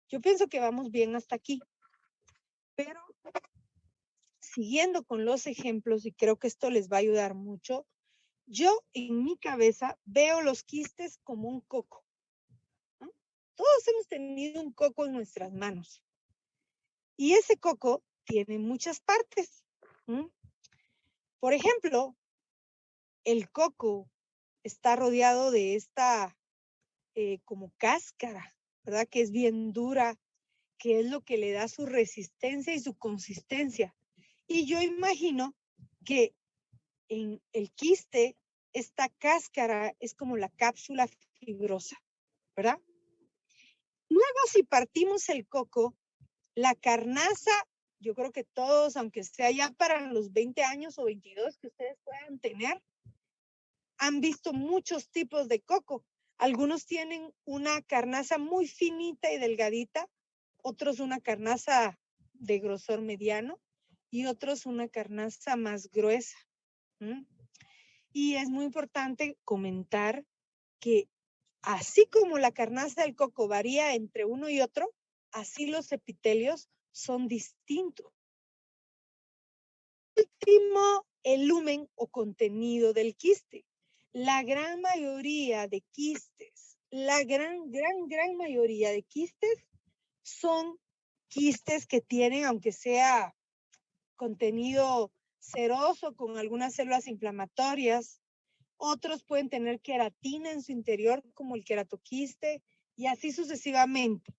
yo pienso que vamos bien hasta aquí, pero siguiendo con los ejemplos, y creo que esto les va a ayudar mucho, yo en mi cabeza veo los quistes como un coco, ¿no? Todos hemos tenido un coco en nuestras manos. Y ese coco tiene muchas partes. Por ejemplo, el coco está rodeado de esta como cáscara, ¿verdad? Que es bien dura, que es lo que le da su resistencia y su consistencia. Y yo imagino que en el quiste, esta cáscara es como la cápsula fibrosa, ¿verdad? Luego, si partimos el coco, la carnaza, yo creo que todos, aunque sea ya para los 20 años o 22 que ustedes puedan tener, han visto muchos tipos de coco. Algunos tienen una carnaza muy finita y delgadita, otros una carnaza de grosor mediano y otros una carnaza más gruesa. Y es muy importante comentar que así como la carnaza del coco varía entre uno y otro, así los epitelios son distintos. Último, el lumen o contenido del quiste. La gran mayoría de quistes la gran mayoría de quistes son quistes que tienen, aunque sea contenido seroso con algunas células inflamatorias. Otros pueden tener queratina en su interior, como el queratoquiste, y así sucesivamente.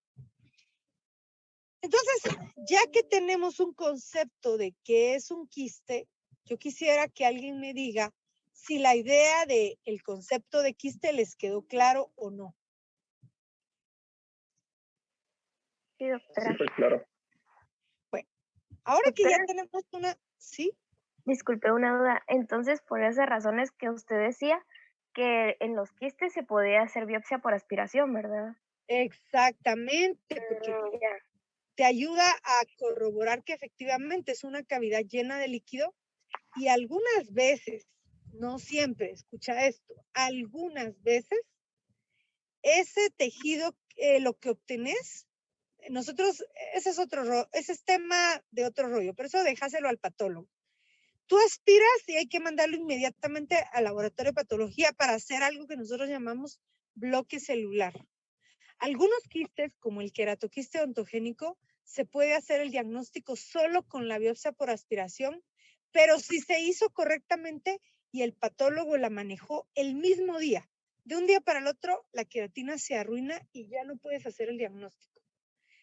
Entonces, ya que tenemos un concepto de qué es un quiste, yo quisiera que alguien me diga si la idea del concepto de quiste les quedó claro o no. Sí, doctora. Pues claro. Bueno, ahora que ya Doctora. tenemos una... ¿Sí? Disculpe una duda. Entonces, por esas razones que usted decía, que en los quistes se podía hacer biopsia por aspiración, ¿verdad? Exactamente, porque Ya. te ayuda a corroborar que efectivamente es una cavidad llena de líquido y algunas veces, no siempre, escucha esto, algunas veces ese tejido, lo que obtenés, nosotros, ese es tema de otro rollo, pero eso dejáselo al patólogo. Tú aspiras y hay que mandarlo inmediatamente al laboratorio de patología para hacer algo que nosotros llamamos bloque celular. Algunos quistes, como el queratoquiste ontogénico, se puede hacer el diagnóstico solo con la biopsia por aspiración, pero si se hizo correctamente y el patólogo la manejó el mismo día, de un día para el otro, la queratina se arruina y ya no puedes hacer el diagnóstico.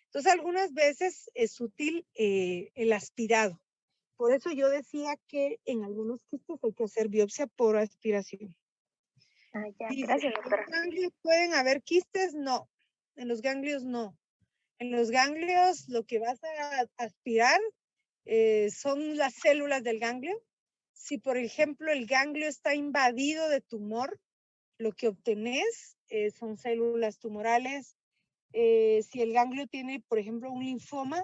Entonces, algunas veces es útil el aspirado. Por eso yo decía que en algunos quistes hay que hacer biopsia por aspiración. Ah, ya. Dice, Gracias, ¿en doctora. los ganglios pueden haber quistes? No. En los ganglios no. En los ganglios lo que vas a aspirar son las células del ganglio. Si, por ejemplo, el ganglio está invadido de tumor, lo que obtenés son células tumorales. Si el ganglio tiene, por ejemplo, un linfoma,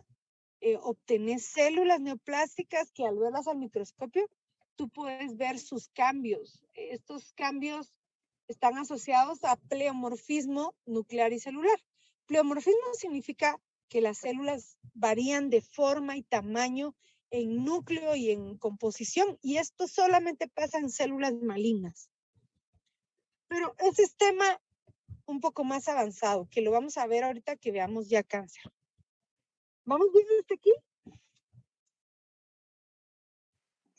obtenés células neoplásticas que al verlas al microscopio, tú puedes ver sus cambios. Estos cambios están asociados a pleomorfismo nuclear y celular. Pleomorfismo significa que las células varían de forma y tamaño en núcleo y en composición, y esto solamente pasa en células malignas. Pero ese es tema un poco más avanzado, que lo vamos a ver ahorita que veamos ya cáncer. ¿Vamos bien hasta aquí?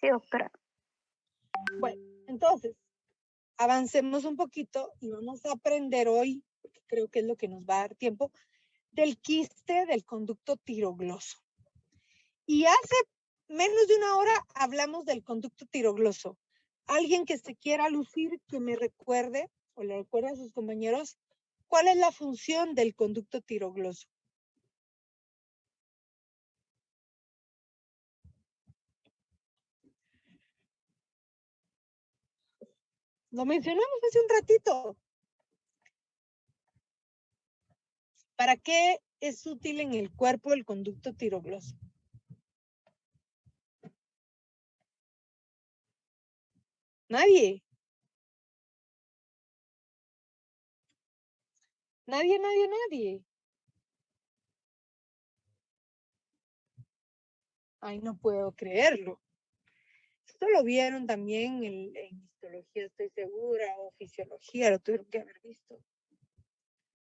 Sí, doctora. Bueno, entonces, avancemos un poquito y vamos a aprender hoy, porque creo que es lo que nos va a dar tiempo, del quiste del conducto tirogloso. Y hace menos de una hora hablamos del conducto tirogloso. Alguien que se quiera lucir, que me recuerde, o le recuerde a sus compañeros, ¿cuál es la función del conducto tirogloso? Lo mencionamos hace un ratito. ¿Para qué es útil en el cuerpo el conducto tirogloso? Nadie. Nadie. Ay, no puedo creerlo. Esto lo vieron también en histología, estoy segura, o fisiología, lo tuvieron que haber visto.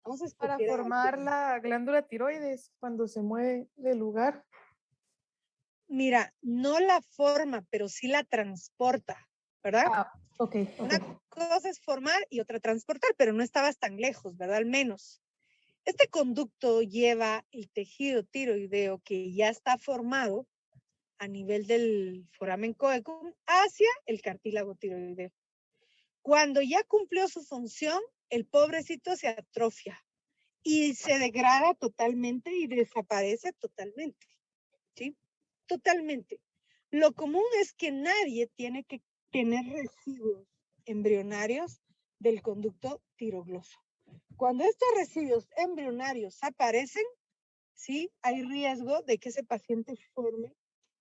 Vamos a Para escoger a formar alguien. la glándula tiroides cuando se mueve de lugar. Mira, no la forma, pero sí la transporta, ¿verdad? Ah, ok. Una cosa es formar y otra transportar, pero no estabas tan lejos, ¿verdad? Al menos. Este conducto lleva el tejido tiroideo que ya está formado a nivel del foramen coecum hacia el cartílago tiroideo. Cuando ya cumplió su función, el pobrecito se atrofia y se degrada totalmente y desaparece totalmente, ¿sí? Totalmente. Lo común es que nadie tiene que tener residuos embrionarios del conducto tirogloso. Cuando estos residuos embrionarios aparecen, sí, hay riesgo de que ese paciente forme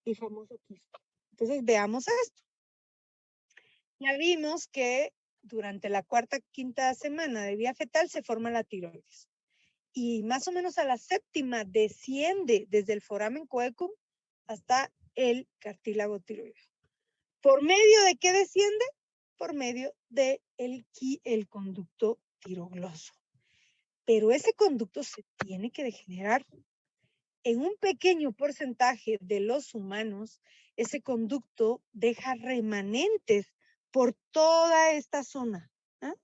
el famoso quiste. Entonces, veamos esto. Ya vimos que durante la cuarta, quinta semana de vida fetal se forma la tiroides. Y más o menos a la séptima desciende desde el foramen coecum hasta el cartílago tiroideo. ¿Por medio de qué desciende? Por medio de el conducto tirogloso. pero ese conducto se tiene que degenerar. En un pequeño porcentaje de los humanos, ese conducto deja remanentes por toda esta zona. ¿Ah?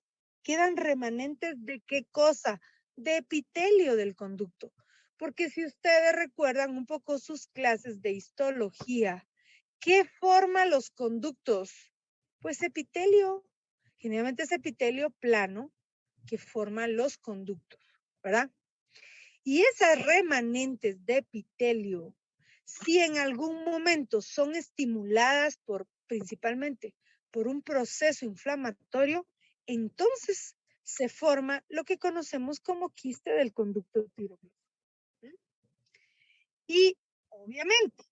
Quedan remanentes de qué cosa? De epitelio del conducto. Porque si ustedes recuerdan un poco sus clases de histología, ¿qué forma los conductos? Pues epitelio. Generalmente es epitelio plano que forma los conductos, ¿verdad? Y esas remanentes de epitelio, si en algún momento son estimuladas principalmente por un proceso inflamatorio, entonces se forma lo que conocemos como quiste del conducto tiroglófico. Y obviamente,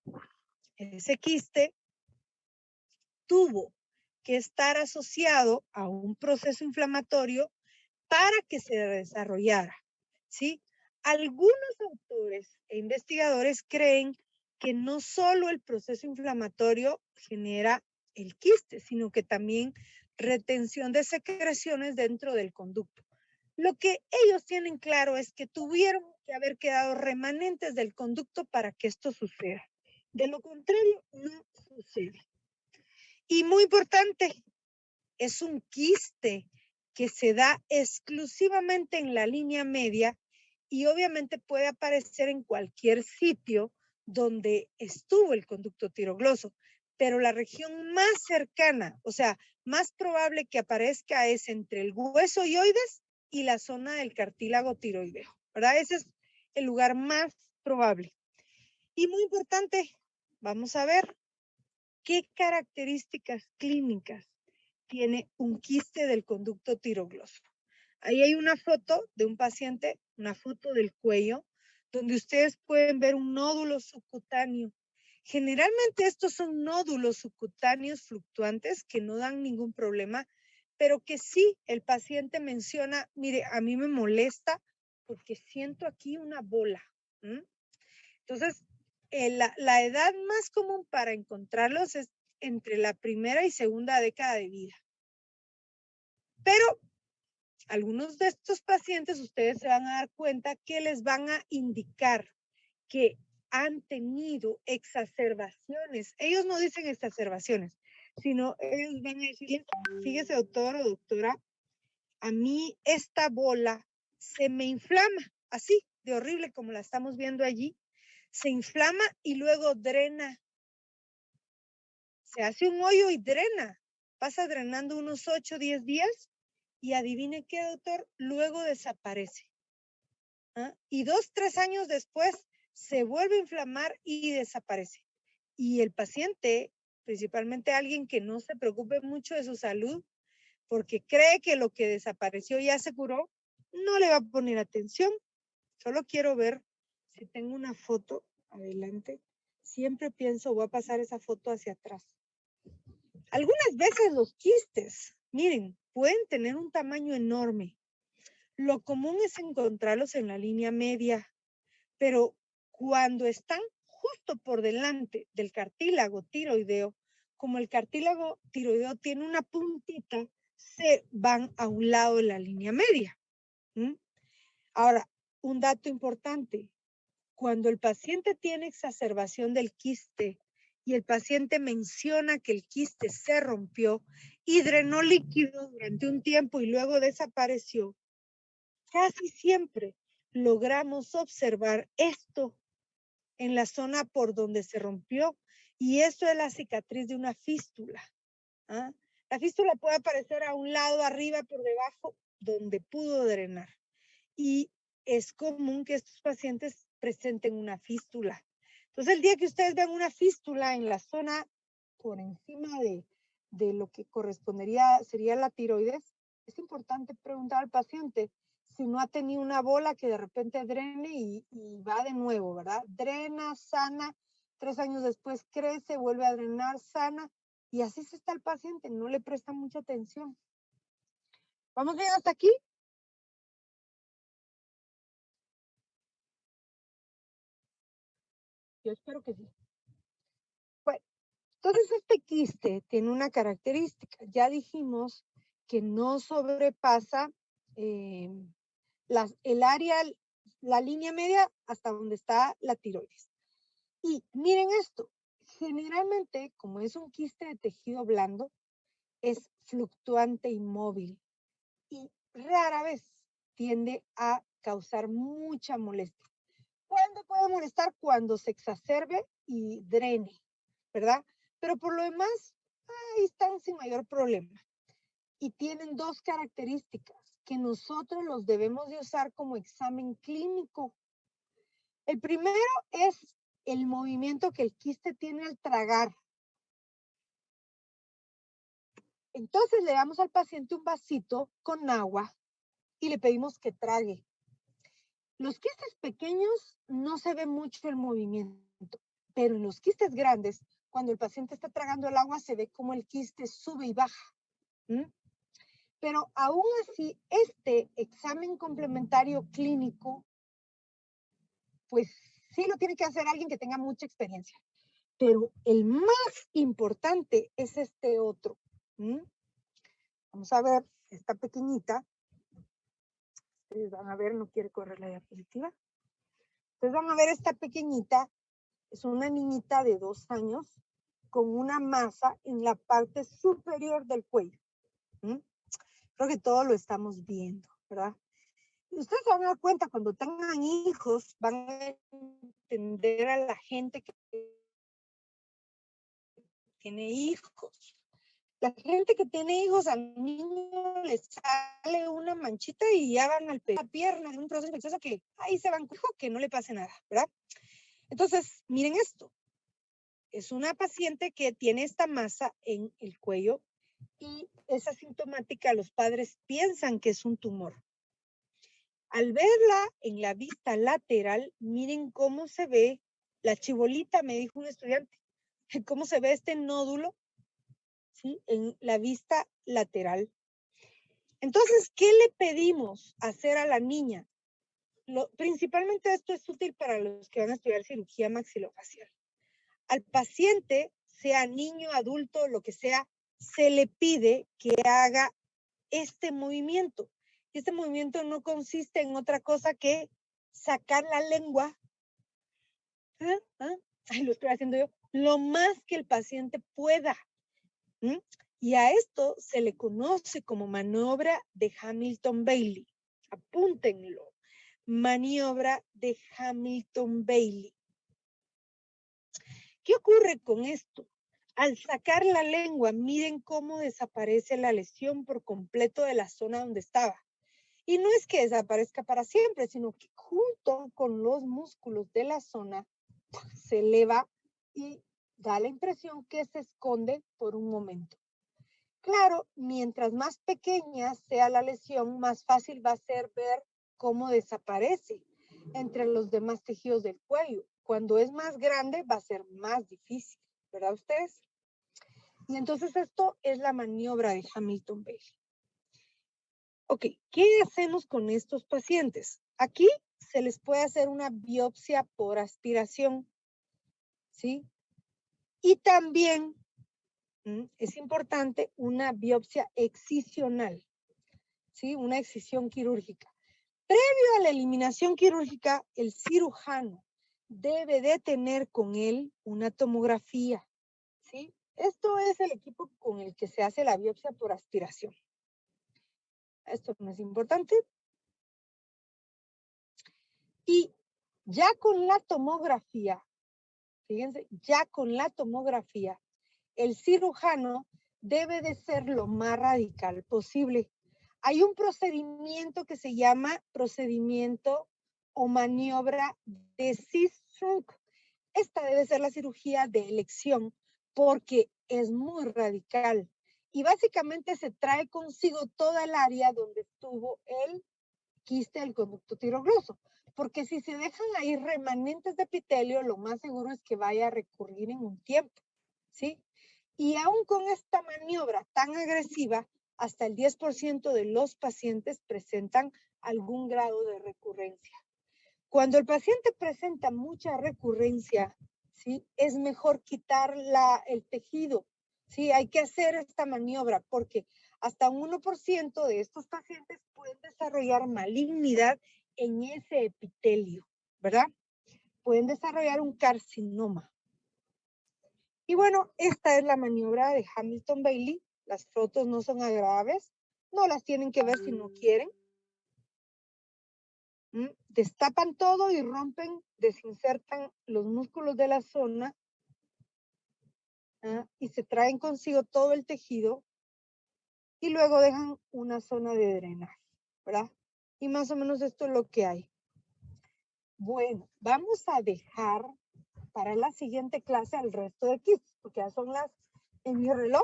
ese quiste tuvo que estar asociado a un proceso inflamatorio para que se desarrollara, ¿sí? Algunos autores e investigadores creen que no solo el proceso inflamatorio genera el quiste, sino que también retención de secreciones dentro del conducto. Lo que ellos tienen claro es que tuvieron que haber quedado remanentes del conducto para que esto suceda. De lo contrario, no sucede. Y muy importante, es un quiste que se da exclusivamente en la línea media y obviamente puede aparecer en cualquier sitio donde estuvo el conducto tirogloso, pero la región más cercana, o sea, más probable que aparezca es entre el hueso hioides y la zona del cartílago tiroideo, ¿verdad? Ese es el lugar más probable. Y muy importante, vamos a ver qué características clínicas tiene un quiste del conducto tirogloso. Ahí hay una foto de un paciente, una foto del cuello, donde ustedes pueden ver un nódulo subcutáneo. Generalmente estos son nódulos subcutáneos fluctuantes que no dan ningún problema, pero que sí el paciente menciona, mire, a mí me molesta porque siento aquí una bola. Entonces, la edad más común para encontrarlos es entre la primera y segunda década de vida. Pero algunos de estos pacientes, ustedes se van a dar cuenta que les van a indicar que han tenido exacerbaciones. Ellos no dicen exacerbaciones, sino ellos van a decir, fíjese doctor o doctora, a mí esta bola se me inflama, así de horrible como la estamos viendo allí, se inflama y luego drena. Se hace un hoyo y drena. Pasa drenando unos 8 o 10 días y adivine qué, doctor, luego desaparece. ¿Ah? Y 2, 3 años después se vuelve a inflamar y desaparece. Y el paciente, principalmente alguien que no se preocupe mucho de su salud, porque cree que lo que desapareció ya se curó, no le va a poner atención. Solo quiero ver si tengo una foto adelante. Siempre pienso, voy a pasar esa foto hacia atrás. Algunas veces los quistes, miren, pueden tener un tamaño enorme. Lo común es encontrarlos en la línea media, pero cuando están justo por delante del cartílago tiroideo, como el cartílago tiroideo tiene una puntita, se van a un lado de la línea media. Ahora, un dato importante, cuando el paciente tiene exacerbación del quiste y el paciente menciona que el quiste se rompió y drenó líquido durante un tiempo y luego desapareció, casi siempre logramos observar esto en la zona por donde se rompió y esto es la cicatriz de una fístula. ¿Ah? La fístula puede aparecer a un lado, arriba, por debajo, donde pudo drenar. Y es común que estos pacientes presenten una fístula. Entonces, el día que ustedes vean una fístula en la zona por encima de lo que sería la tiroides, es importante preguntar al paciente si no ha tenido una bola que de repente drene y va de nuevo, ¿verdad? Drena, sana, 3 años después crece, vuelve a drenar, sana, y así se está el paciente, no le presta mucha atención. ¿Vamos bien hasta aquí? Yo espero que sí. Bueno, entonces este quiste tiene una característica. Ya dijimos que no sobrepasa el área, la línea media hasta donde está la tiroides. Y miren esto, generalmente como es un quiste de tejido blando, es fluctuante y móvil y rara vez tiende a causar mucha molestia. ¿Cuándo puede molestar? Cuando se exacerbe y drene, ¿verdad? Pero por lo demás, ahí están sin mayor problema. Y tienen dos características que nosotros los debemos de usar como examen clínico. El primero es el movimiento que el quiste tiene al tragar. Entonces le damos al paciente un vasito con agua y le pedimos que trague. Los quistes pequeños no se ve mucho el movimiento, pero en los quistes grandes, cuando el paciente está tragando el agua, se ve como el quiste sube y baja. Pero aún así, este examen complementario clínico, pues sí lo tiene que hacer alguien que tenga mucha experiencia. Pero el más importante es este otro. Vamos a ver esta pequeñita. Ustedes van a ver, no quiere correr la diapositiva. Ustedes van a ver esta pequeñita. Es una niñita de 2 años con una masa en la parte superior del cuello. Creo que todo lo estamos viendo, ¿verdad? Y ustedes se van a dar cuenta, cuando tengan hijos, van a entender a la gente que tiene hijos. La gente que tiene hijos, al niño le sale una manchita y ya van al la pierna de un proceso infeccioso que ahí se van, que no le pase nada, ¿verdad? Entonces, miren esto. Es una paciente que tiene esta masa en el cuello y es asintomática. Los padres piensan que es un tumor. Al verla en la vista lateral, miren cómo se ve la chibolita, me dijo un estudiante, cómo se ve este nódulo, ¿sí? En la vista lateral. Entonces, ¿qué le pedimos hacer a la niña? Principalmente esto es útil para los que van a estudiar cirugía maxilofacial. Al paciente, sea niño, adulto, lo que sea, se le pide que haga este movimiento. Y este movimiento no consiste en otra cosa que sacar la lengua. Ahí lo estoy haciendo yo. Lo más que el paciente pueda. Y a esto se le conoce como maniobra de Hamilton-Bailey. Apúntenlo. Maniobra de Hamilton-Bailey. ¿Qué ocurre con esto? Al sacar la lengua, miren cómo desaparece la lesión por completo de la zona donde estaba. Y no es que desaparezca para siempre, sino que junto con los músculos de la zona se eleva y da la impresión que se esconde por un momento. Claro, mientras más pequeña sea la lesión, más fácil va a ser ver cómo desaparece entre los demás tejidos del cuello. Cuando es más grande, va a ser más difícil, ¿verdad ustedes? Y entonces esto es la maniobra de Hamilton-Bailey. Ok, ¿qué hacemos con estos pacientes? Aquí se les puede hacer una biopsia por aspiración, ¿sí? Y también es importante una biopsia excisional, ¿sí? Una excisión quirúrgica. Previo a la eliminación quirúrgica, el cirujano debe de tener con él una tomografía, ¿sí? Esto es el equipo con el que se hace la biopsia por aspiración. Esto no es importante. Y ya con la tomografía, fíjense, ya con la tomografía, el cirujano debe de ser lo más radical posible. Hay un procedimiento que se llama procedimiento o maniobra de Sistrunk. Esta debe ser la cirugía de elección porque es muy radical y básicamente se trae consigo toda el área donde estuvo el quiste del conducto tiroglosal. Porque si se dejan ahí remanentes de epitelio, lo más seguro es que vaya a recurrir en un tiempo, ¿sí? Y aún con esta maniobra tan agresiva, hasta el 10% de los pacientes presentan algún grado de recurrencia. Cuando el paciente presenta mucha recurrencia, ¿sí? Es mejor quitar el tejido, ¿sí? Hay que hacer esta maniobra porque hasta un 1% de estos pacientes pueden desarrollar malignidad en ese epitelio, ¿verdad? Pueden desarrollar un carcinoma. Y bueno, esta es la maniobra de Hamilton-Bailey. Las fotos no son graves, no las tienen que ver si no quieren. Destapan todo y rompen, desinsertan los músculos de la zona y se traen consigo todo el tejido y luego dejan una zona de drenaje, ¿verdad? Y más o menos esto es lo que hay. Bueno, vamos a dejar para la siguiente clase al resto de quistes, porque ya son las, en mi reloj,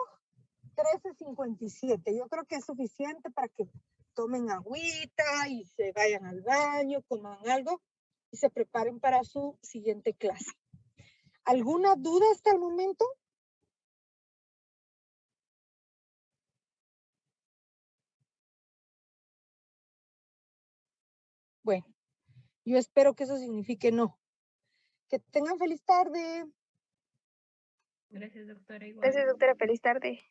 13:57. Yo creo que es suficiente para que tomen agüita y se vayan al baño, coman algo y se preparen para su siguiente clase. ¿Alguna duda hasta el momento? Bueno, yo espero que eso signifique no. Que tengan feliz tarde. Gracias, doctora. Igual. Gracias, doctora. Feliz tarde.